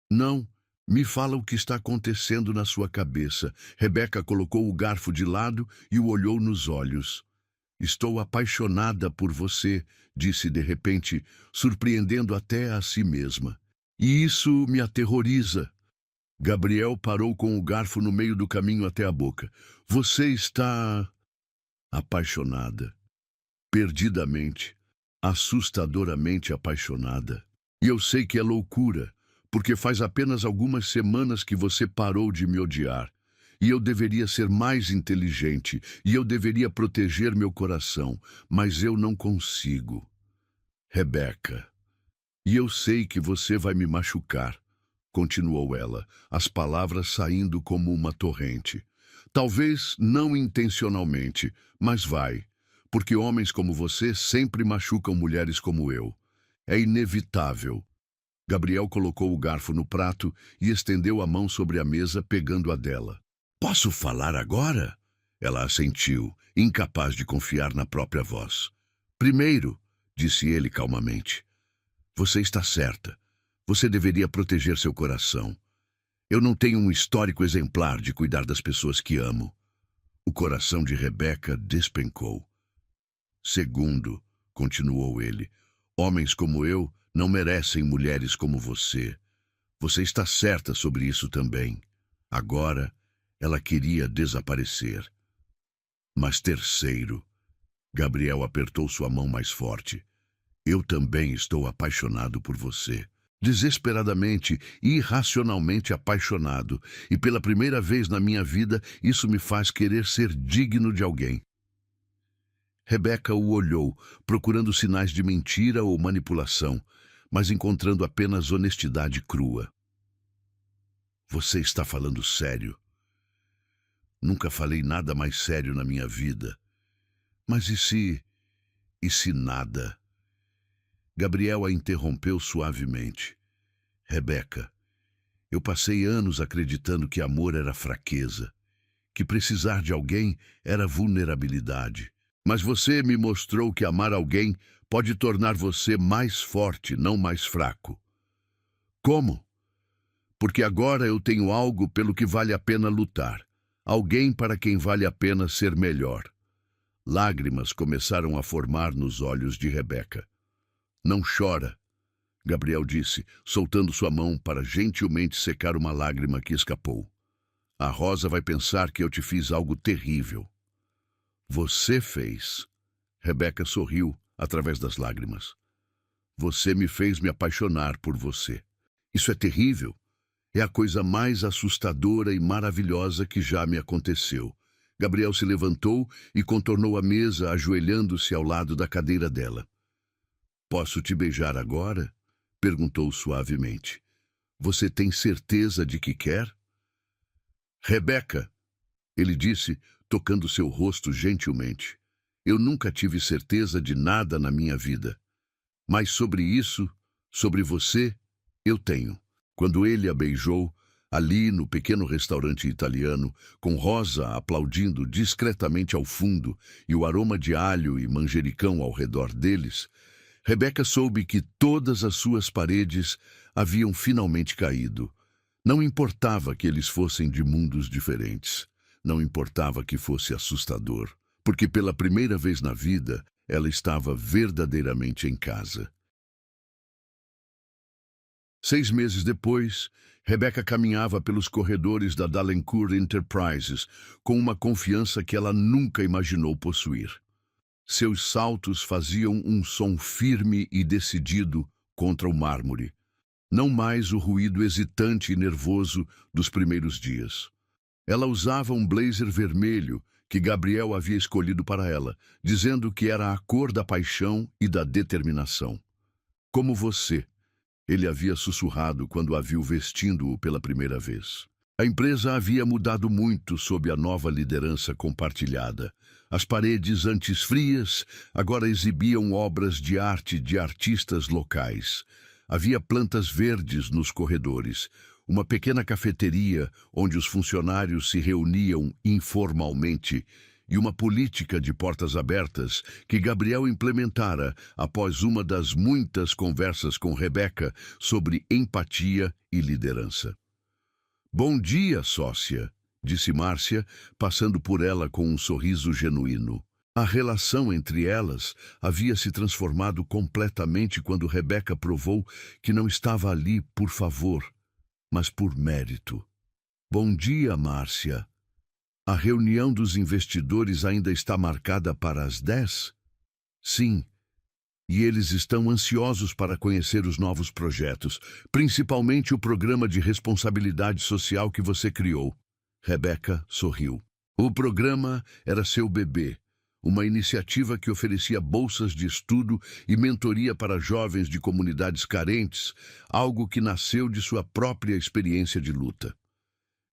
Speaker 1: Não. Me fala o que está acontecendo na sua cabeça. Rebeca colocou o garfo de lado e o olhou nos olhos. Estou apaixonada por você, disse de repente, surpreendendo até a si mesma. E isso me aterroriza. Gabriel parou com o garfo no meio do caminho até a boca. Você está apaixonada. Perdidamente. Assustadoramente apaixonada. E eu sei que é loucura, porque faz apenas algumas semanas que você parou de me odiar. E eu deveria ser mais inteligente, e eu deveria proteger meu coração, mas eu não consigo. Rebeca, e eu sei que você vai me machucar, continuou ela, as palavras saindo como uma torrente. Talvez não intencionalmente, mas vai, porque homens como você sempre machucam mulheres como eu. É inevitável. Gabriel colocou o garfo no prato e estendeu a mão sobre a mesa, pegando a dela. Posso falar agora? Ela assentiu, incapaz de confiar na própria voz. Primeiro, disse ele calmamente, você está certa. Você deveria proteger seu coração. Eu não tenho um histórico exemplar de cuidar das pessoas que amo. O coração de Rebeca despencou. Segundo, continuou ele, homens como eu não merecem mulheres como você. Você está certa sobre isso também. Agora, ela queria desaparecer. Mas terceiro, Gabriel apertou sua mão mais forte. Eu também estou apaixonado por você. Desesperadamente, irracionalmente apaixonado. E pela primeira vez na minha vida, isso me faz querer ser digno de alguém. Rebeca o olhou, procurando sinais de mentira ou manipulação, mas encontrando apenas honestidade crua. Você está falando sério? Nunca falei nada mais sério na minha vida. Mas e se... e se nada? Gabriel a interrompeu suavemente. Rebeca, eu passei anos acreditando que amor era fraqueza, que precisar de alguém era vulnerabilidade. Mas você me mostrou que amar alguém pode tornar você mais forte, não mais fraco. Como? Porque agora eu tenho algo pelo que vale a pena lutar. Alguém para quem vale a pena ser melhor. Lágrimas começaram a formar nos olhos de Rebeca. Não chora, Gabriel disse, soltando sua mão para gentilmente secar uma lágrima que escapou. A Rosa vai pensar que eu te fiz algo terrível. Você fez. Rebeca sorriu através das lágrimas. Você me fez me apaixonar por você. Isso é terrível. É a coisa mais assustadora e maravilhosa que já me aconteceu. Gabriel se levantou e contornou a mesa, ajoelhando-se ao lado da cadeira dela. Posso te beijar agora? Perguntou suavemente. Você tem certeza de que quer? Rebeca, ele disse, tocando seu rosto gentilmente. Eu nunca tive certeza de nada na minha vida. Mas sobre isso, sobre você, eu tenho. Quando ele a beijou, ali no pequeno restaurante italiano, com Rosa aplaudindo discretamente ao fundo e o aroma de alho e manjericão ao redor deles, Rebeca soube que todas as suas paredes haviam finalmente caído. Não importava que eles fossem de mundos diferentes. Não importava que fosse assustador, porque pela primeira vez na vida, ela estava verdadeiramente em casa. 6 meses depois, Rebeca caminhava pelos corredores da Dalencourt Enterprises com uma confiança que ela nunca imaginou possuir. Seus saltos faziam um som firme e decidido contra o mármore. Não mais o ruído hesitante e nervoso dos primeiros dias. Ela usava um blazer vermelho que Gabriel havia escolhido para ela, dizendo que era a cor da paixão e da determinação. Como você, ele havia sussurrado quando a viu vestindo-o pela primeira vez. A empresa havia mudado muito sob a nova liderança compartilhada. As paredes antes frias agora exibiam obras de arte de artistas locais. Havia plantas verdes nos corredores, uma pequena cafeteria onde os funcionários se reuniam informalmente e uma política de portas abertas que Gabriel implementara após uma das muitas conversas com Rebeca sobre empatia e liderança. Bom dia, sócia, disse Márcia, passando por ela com um sorriso genuíno. A relação entre elas havia se transformado completamente quando Rebeca provou que não estava ali por favor, mas por mérito. Bom dia, Márcia. A reunião dos investidores ainda está marcada para as 10? Sim. E eles estão ansiosos para conhecer os novos projetos, principalmente o programa de responsabilidade social que você criou. Rebeca sorriu. O programa era seu bebê, uma iniciativa que oferecia bolsas de estudo e mentoria para jovens de comunidades carentes, algo que nasceu de sua própria experiência de luta.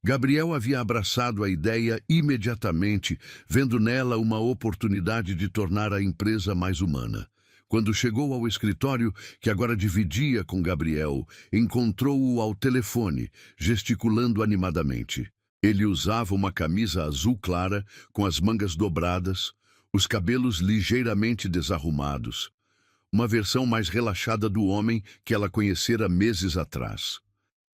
Speaker 1: Gabriel havia abraçado a ideia imediatamente, vendo nela uma oportunidade de tornar a empresa mais humana. Quando chegou ao escritório, que agora dividia com Gabriel, encontrou-o ao telefone, gesticulando animadamente. Ele usava uma camisa azul clara, com as mangas dobradas, os cabelos ligeiramente desarrumados. Uma versão mais relaxada do homem que ela conhecera meses atrás.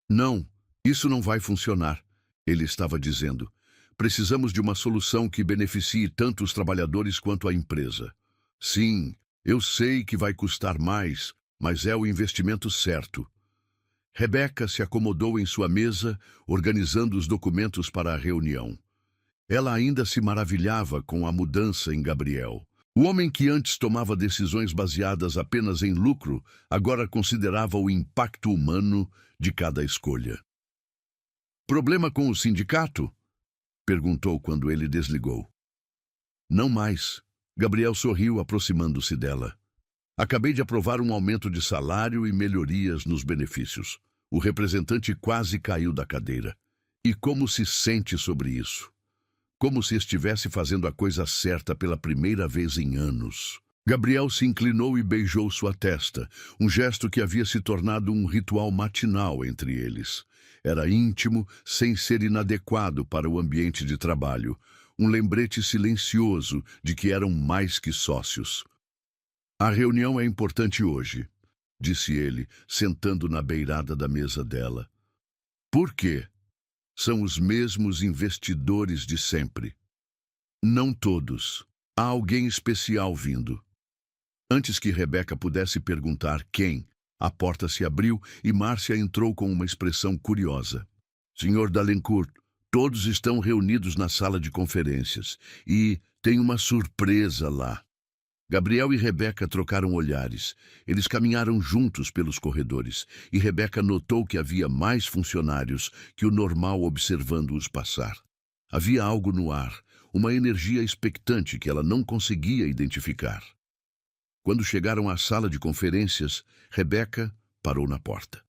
Speaker 1: Não, isso não vai funcionar, ele estava dizendo. Precisamos de uma solução que beneficie tanto os trabalhadores quanto a empresa. Sim, eu sei que vai custar mais, mas é o investimento certo. Rebeca se acomodou em sua mesa, organizando os documentos para a reunião. Ela ainda se maravilhava com a mudança em Gabriel. O homem que antes tomava decisões baseadas apenas em lucro, agora considerava o impacto humano de cada escolha. Problema com o sindicato? Perguntou quando ele desligou. Não mais. Gabriel sorriu, aproximando-se dela. Acabei de aprovar um aumento de salário e melhorias nos benefícios. O representante quase caiu da cadeira. E como se sente sobre isso? Como se estivesse fazendo a coisa certa pela primeira vez em anos. Gabriel se inclinou e beijou sua testa, um gesto que havia se tornado um ritual matinal entre eles. Era íntimo, sem ser inadequado para o ambiente de trabalho. Um lembrete silencioso de que eram mais que sócios. A reunião é importante hoje, disse ele, sentando na beirada da mesa dela. Por quê? São os mesmos investidores de sempre. Não todos. Há alguém especial vindo. Antes que Rebeca pudesse perguntar quem, a porta se abriu e Márcia entrou com uma expressão curiosa. Senhor Dalencourt, todos estão reunidos na sala de conferências e tem uma surpresa lá. Gabriel e Rebeca trocaram olhares. Eles caminharam juntos pelos corredores e Rebeca notou que havia mais funcionários que o normal observando-os passar. Havia algo no ar, uma energia expectante que ela não conseguia identificar. Quando chegaram à sala de conferências, Rebeca, parou na porta.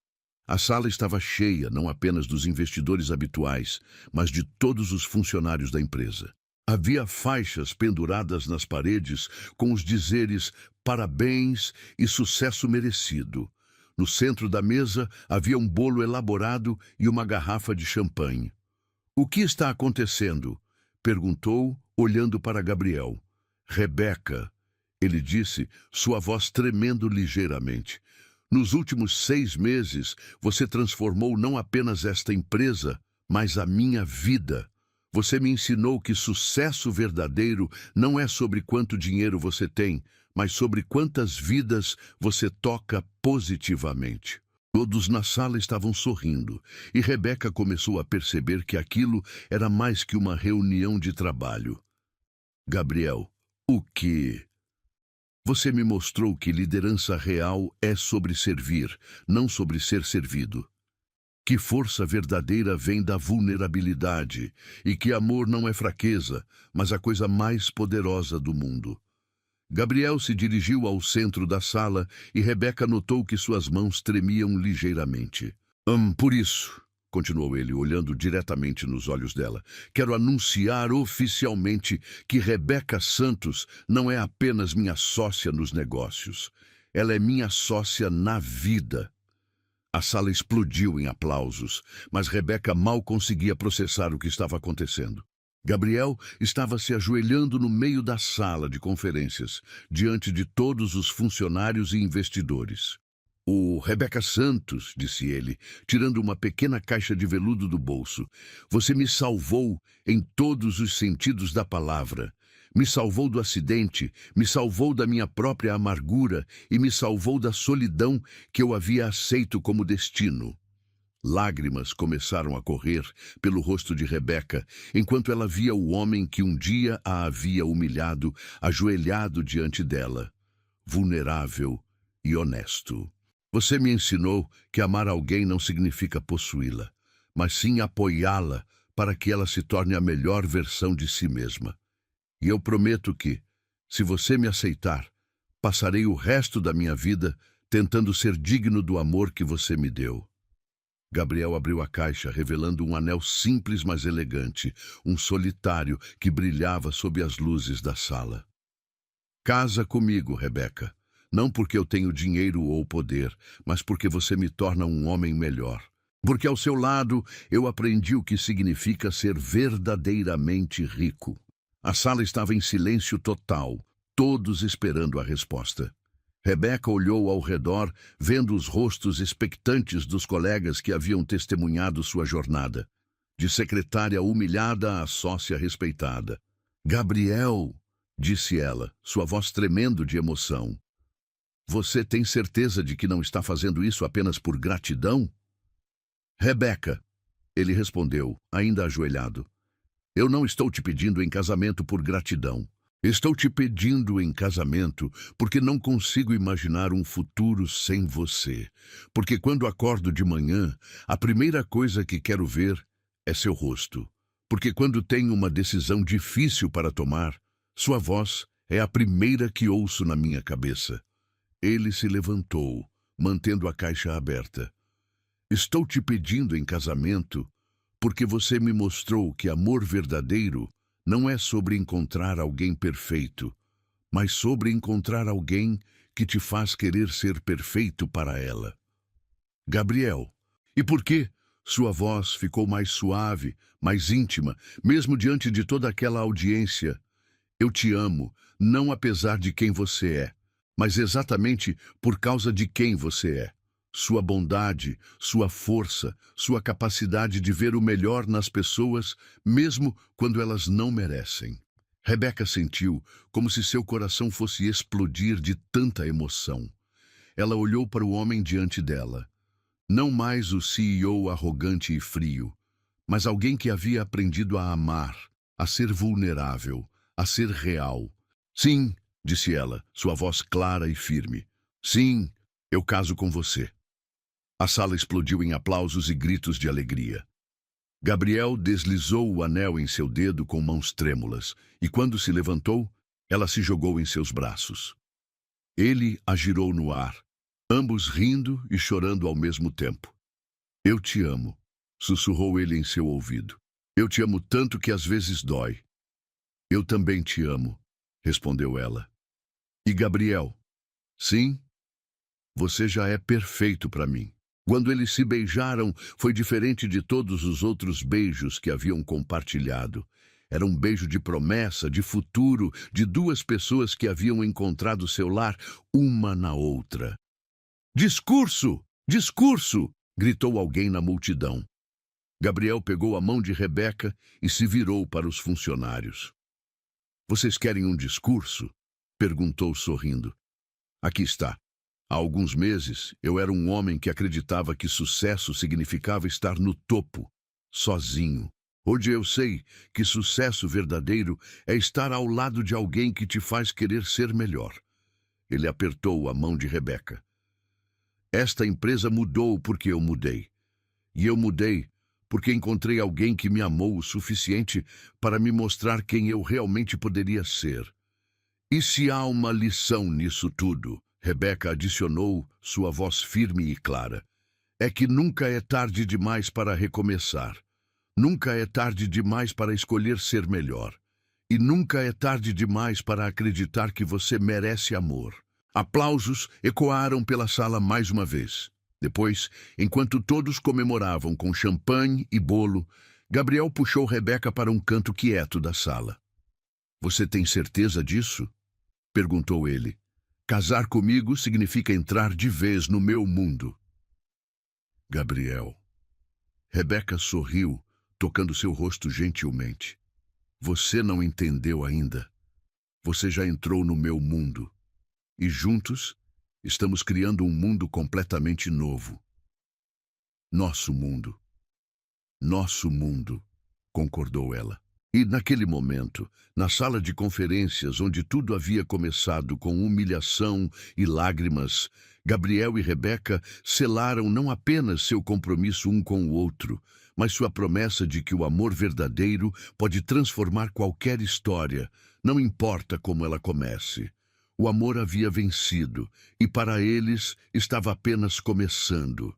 Speaker 1: A sala estava cheia não apenas dos investidores habituais, mas de todos os funcionários da empresa. Havia faixas penduradas nas paredes com os dizeres "Parabéns" e "Sucesso merecido". No centro da mesa havia um bolo elaborado e uma garrafa de champanhe. "O que está acontecendo?" perguntou, olhando para Gabriel. "Rebeca", ele disse, sua voz tremendo ligeiramente. "Nos últimos 6 meses, você transformou não apenas esta empresa, mas a minha vida. Você me ensinou que sucesso verdadeiro não é sobre quanto dinheiro você tem, mas sobre quantas vidas você toca positivamente." Todos na sala estavam sorrindo, e Rebeca começou a perceber que aquilo era mais que uma reunião de trabalho. "Gabriel, o quê?" "Você me mostrou que liderança real é sobre servir, não sobre ser servido. Que força verdadeira vem da vulnerabilidade, e que amor não é fraqueza, mas a coisa mais poderosa do mundo." Gabriel se dirigiu ao centro da sala e Rebeca notou que suas mãos tremiam ligeiramente. Por isso", continuou ele, olhando diretamente nos olhos dela, "quero anunciar oficialmente que Rebeca Santos não é apenas minha sócia nos negócios. Ela é minha sócia na vida." A sala explodiu em aplausos, mas Rebeca mal conseguia processar o que estava acontecendo. Gabriel estava se ajoelhando no meio da sala de conferências, diante de todos os funcionários e investidores. "O Rebeca Santos", disse ele, tirando uma pequena caixa de veludo do bolso, "você me salvou em todos os sentidos da palavra. Me salvou do acidente, me salvou da minha própria amargura e me salvou da solidão que eu havia aceito como destino." Lágrimas começaram a correr pelo rosto de Rebeca, enquanto ela via o homem que um dia a havia humilhado, ajoelhado diante dela, vulnerável e honesto. "Você me ensinou que amar alguém não significa possuí-la, mas sim apoiá-la para que ela se torne a melhor versão de si mesma. E eu prometo que, se você me aceitar, passarei o resto da minha vida tentando ser digno do amor que você me deu." Gabriel abriu a caixa, revelando um anel simples, mas elegante, um solitário que brilhava sob as luzes da sala. "Casa comigo, Rebeca. Não porque eu tenho dinheiro ou poder, mas porque você me torna um homem melhor. Porque ao seu lado eu aprendi o que significa ser verdadeiramente rico." A sala estava em silêncio total, todos esperando a resposta. Rebeca olhou ao redor, vendo os rostos expectantes dos colegas que haviam testemunhado sua jornada. De secretária humilhada a sócia respeitada. "Gabriel", disse ela, sua voz tremendo de emoção. "Você tem certeza de que não está fazendo isso apenas por gratidão?" "Rebeca", ele respondeu, ainda ajoelhado, "eu não estou te pedindo em casamento por gratidão. Estou te pedindo em casamento porque não consigo imaginar um futuro sem você. Porque quando acordo de manhã, a primeira coisa que quero ver é seu rosto. Porque quando tenho uma decisão difícil para tomar, sua voz é a primeira que ouço na minha cabeça." Ele se levantou, mantendo a caixa aberta. "Estou te pedindo em casamento porque você me mostrou que amor verdadeiro não é sobre encontrar alguém perfeito, mas sobre encontrar alguém que te faz querer ser perfeito para ela." "Gabriel, e por quê?" Sua voz ficou mais suave, mais íntima, mesmo diante de toda aquela audiência. "Eu te amo, não apesar de quem você é, mas exatamente por causa de quem você é. Sua bondade, sua força, sua capacidade de ver o melhor nas pessoas, mesmo quando elas não merecem." Rebeca sentiu como se seu coração fosse explodir de tanta emoção. Ela olhou para o homem diante dela. Não mais o CEO arrogante e frio, mas alguém que havia aprendido a amar, a ser vulnerável, a ser real. "Sim", disse ela, sua voz clara e firme. "Sim, eu caso com você." A sala explodiu em aplausos e gritos de alegria. Gabriel deslizou o anel em seu dedo com mãos trêmulas, e quando se levantou, ela se jogou em seus braços. Ele a girou no ar, ambos rindo e chorando ao mesmo tempo. Eu te amo, sussurrou ele em seu ouvido. Eu te amo tanto que às vezes dói. Eu também te amo, respondeu ela. E Gabriel? Sim, você já é perfeito para mim. Quando eles se beijaram, foi diferente de todos os outros beijos que haviam compartilhado. Era um beijo de promessa, de futuro, de duas pessoas que haviam encontrado seu lar uma na outra. Discurso! Discurso! Gritou alguém na multidão. Gabriel pegou a mão de Rebeca e se virou para os funcionários. Vocês querem um discurso? Perguntou sorrindo. Aqui está. Há alguns meses, eu era um homem que acreditava que sucesso significava estar no topo, sozinho. Hoje eu sei que sucesso verdadeiro é estar ao lado de alguém que te faz querer ser melhor. Ele apertou a mão de Rebeca. Esta empresa mudou porque eu mudei. E eu mudei porque encontrei alguém que me amou o suficiente para me mostrar quem eu realmente poderia ser. E se há uma lição nisso tudo, Rebeca adicionou, sua voz firme e clara, é que nunca é tarde demais para recomeçar. Nunca é tarde demais para escolher ser melhor. E nunca é tarde demais para acreditar que você merece amor. Aplausos ecoaram pela sala mais uma vez. Depois, enquanto todos comemoravam com champanhe e bolo, Gabriel puxou Rebeca para um canto quieto da sala. Você tem certeza disso? Perguntou ele. Casar comigo significa entrar de vez no meu mundo. Gabriel. Rebeca sorriu, tocando seu rosto gentilmente. Você não entendeu ainda. Você já entrou no meu mundo. E juntos, estamos criando um mundo completamente novo. Nosso mundo. Nosso mundo, concordou ela. E naquele momento, na sala de conferências onde tudo havia começado com humilhação e lágrimas, Gabriel e Rebeca selaram não apenas seu compromisso um com o outro, mas sua promessa de que o amor verdadeiro pode transformar qualquer história, não importa como ela comece. O amor havia vencido, e para eles estava apenas começando.